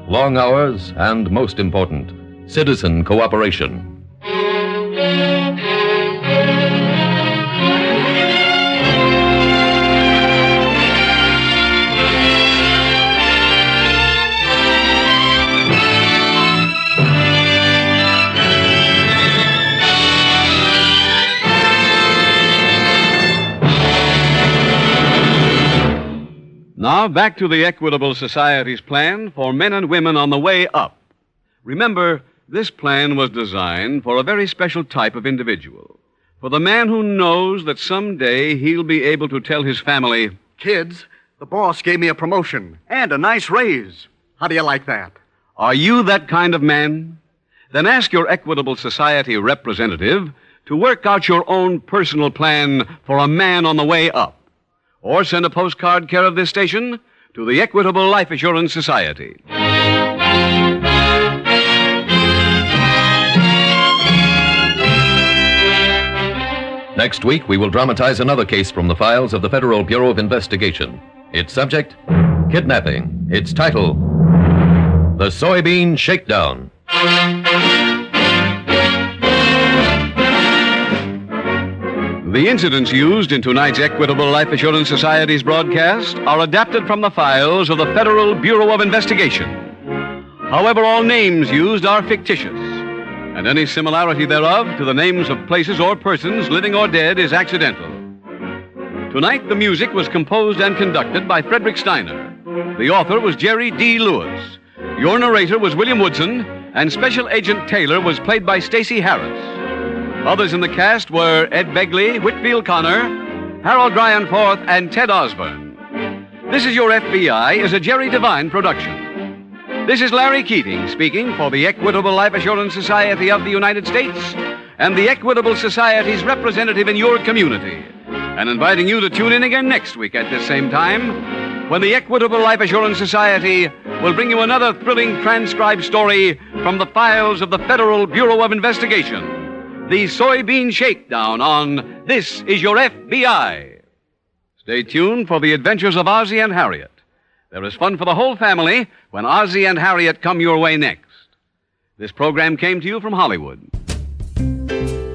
long hours, and most important, citizen cooperation. Now, back to the Equitable Society's plan for men and women on the way up. Remember, this plan was designed for a very special type of individual. For the man who knows that someday he'll be able to tell his family, "Kids, the boss gave me a promotion and a nice raise. How do you like that?" Are you that kind of man? Then ask your Equitable Society representative to work out your own personal plan for a man on the way up. Or send a postcard care of this station to the Equitable Life Assurance Society. Next week, we will dramatize another case from the files of the Federal Bureau of Investigation. Its subject, kidnapping. Its title, The Soybean Shakedown. The incidents used in tonight's Equitable Life Assurance Society's broadcast are adapted from the files of the Federal Bureau of Investigation. However, all names used are fictitious, and any similarity thereof to the names of places or persons, living or dead, is accidental. Tonight, the music was composed and conducted by Frederick Steiner. The author was Jerry D. Lewis. Your narrator was William Woodson, and Special Agent Taylor was played by Stacey Harris. Others in the cast were Ed Begley, Whitfield Connor, Harold Dryanforth, and Ted Osborne. This Is Your FBI is a Jerry Devine production. This is Larry Keating speaking for the Equitable Life Assurance Society of the United States and the Equitable Society's representative in your community, and inviting you to tune in again next week at this same time when the Equitable Life Assurance Society will bring you another thrilling transcribed story from the files of the Federal Bureau of Investigation, the Soybean Shakedown on This Is Your FBI. Stay tuned for the adventures of Ozzie and Harriet. There is fun for the whole family when Ozzie and Harriet come your way next. This program came to you from Hollywood.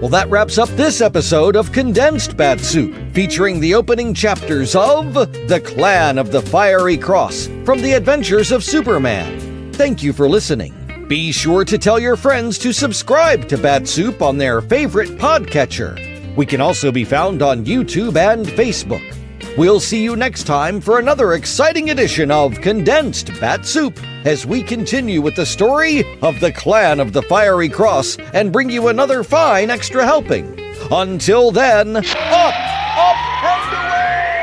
Well, that wraps up this episode of Condensed Bat-Supe, featuring the opening chapters of The Clan of the Fiery Cross from The Adventures of Superman. Thank you for listening. Be sure to tell your friends to subscribe to Bat-Supe on their favorite podcatcher. We can also be found on YouTube and Facebook. We'll see you next time for another exciting edition of Condensed Bat-Supe as we continue with the story of the Clan of the Fiery Cross and bring you another fine extra helping. Until then, up, and away!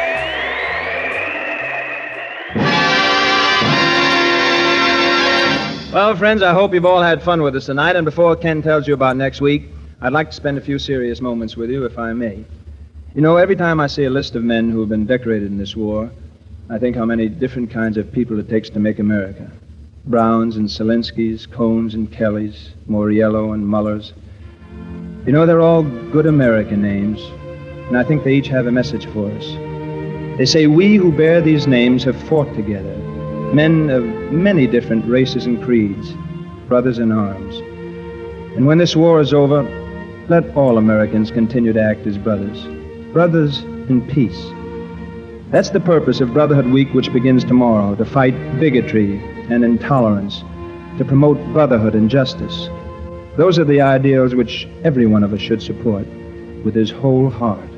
Well, friends, I hope you've all had fun with us tonight, and before Ken tells you about next week, I'd like to spend a few serious moments with you, if I may. You know, every time I see a list of men who have been decorated in this war, I think how many different kinds of people it takes to make America. Browns and Zelenskys, Cohns and Kellys, Moriello and Mullers. You know, they're all good American names, and I think they each have a message for us. They say we who bear these names have fought together, men of many different races and creeds, brothers in arms. And when this war is over, let all Americans continue to act as brothers. Brothers in peace. That's the purpose of Brotherhood Week, which begins tomorrow, to fight bigotry and intolerance, to promote brotherhood and justice. Those are the ideals which every one of us should support with his whole heart.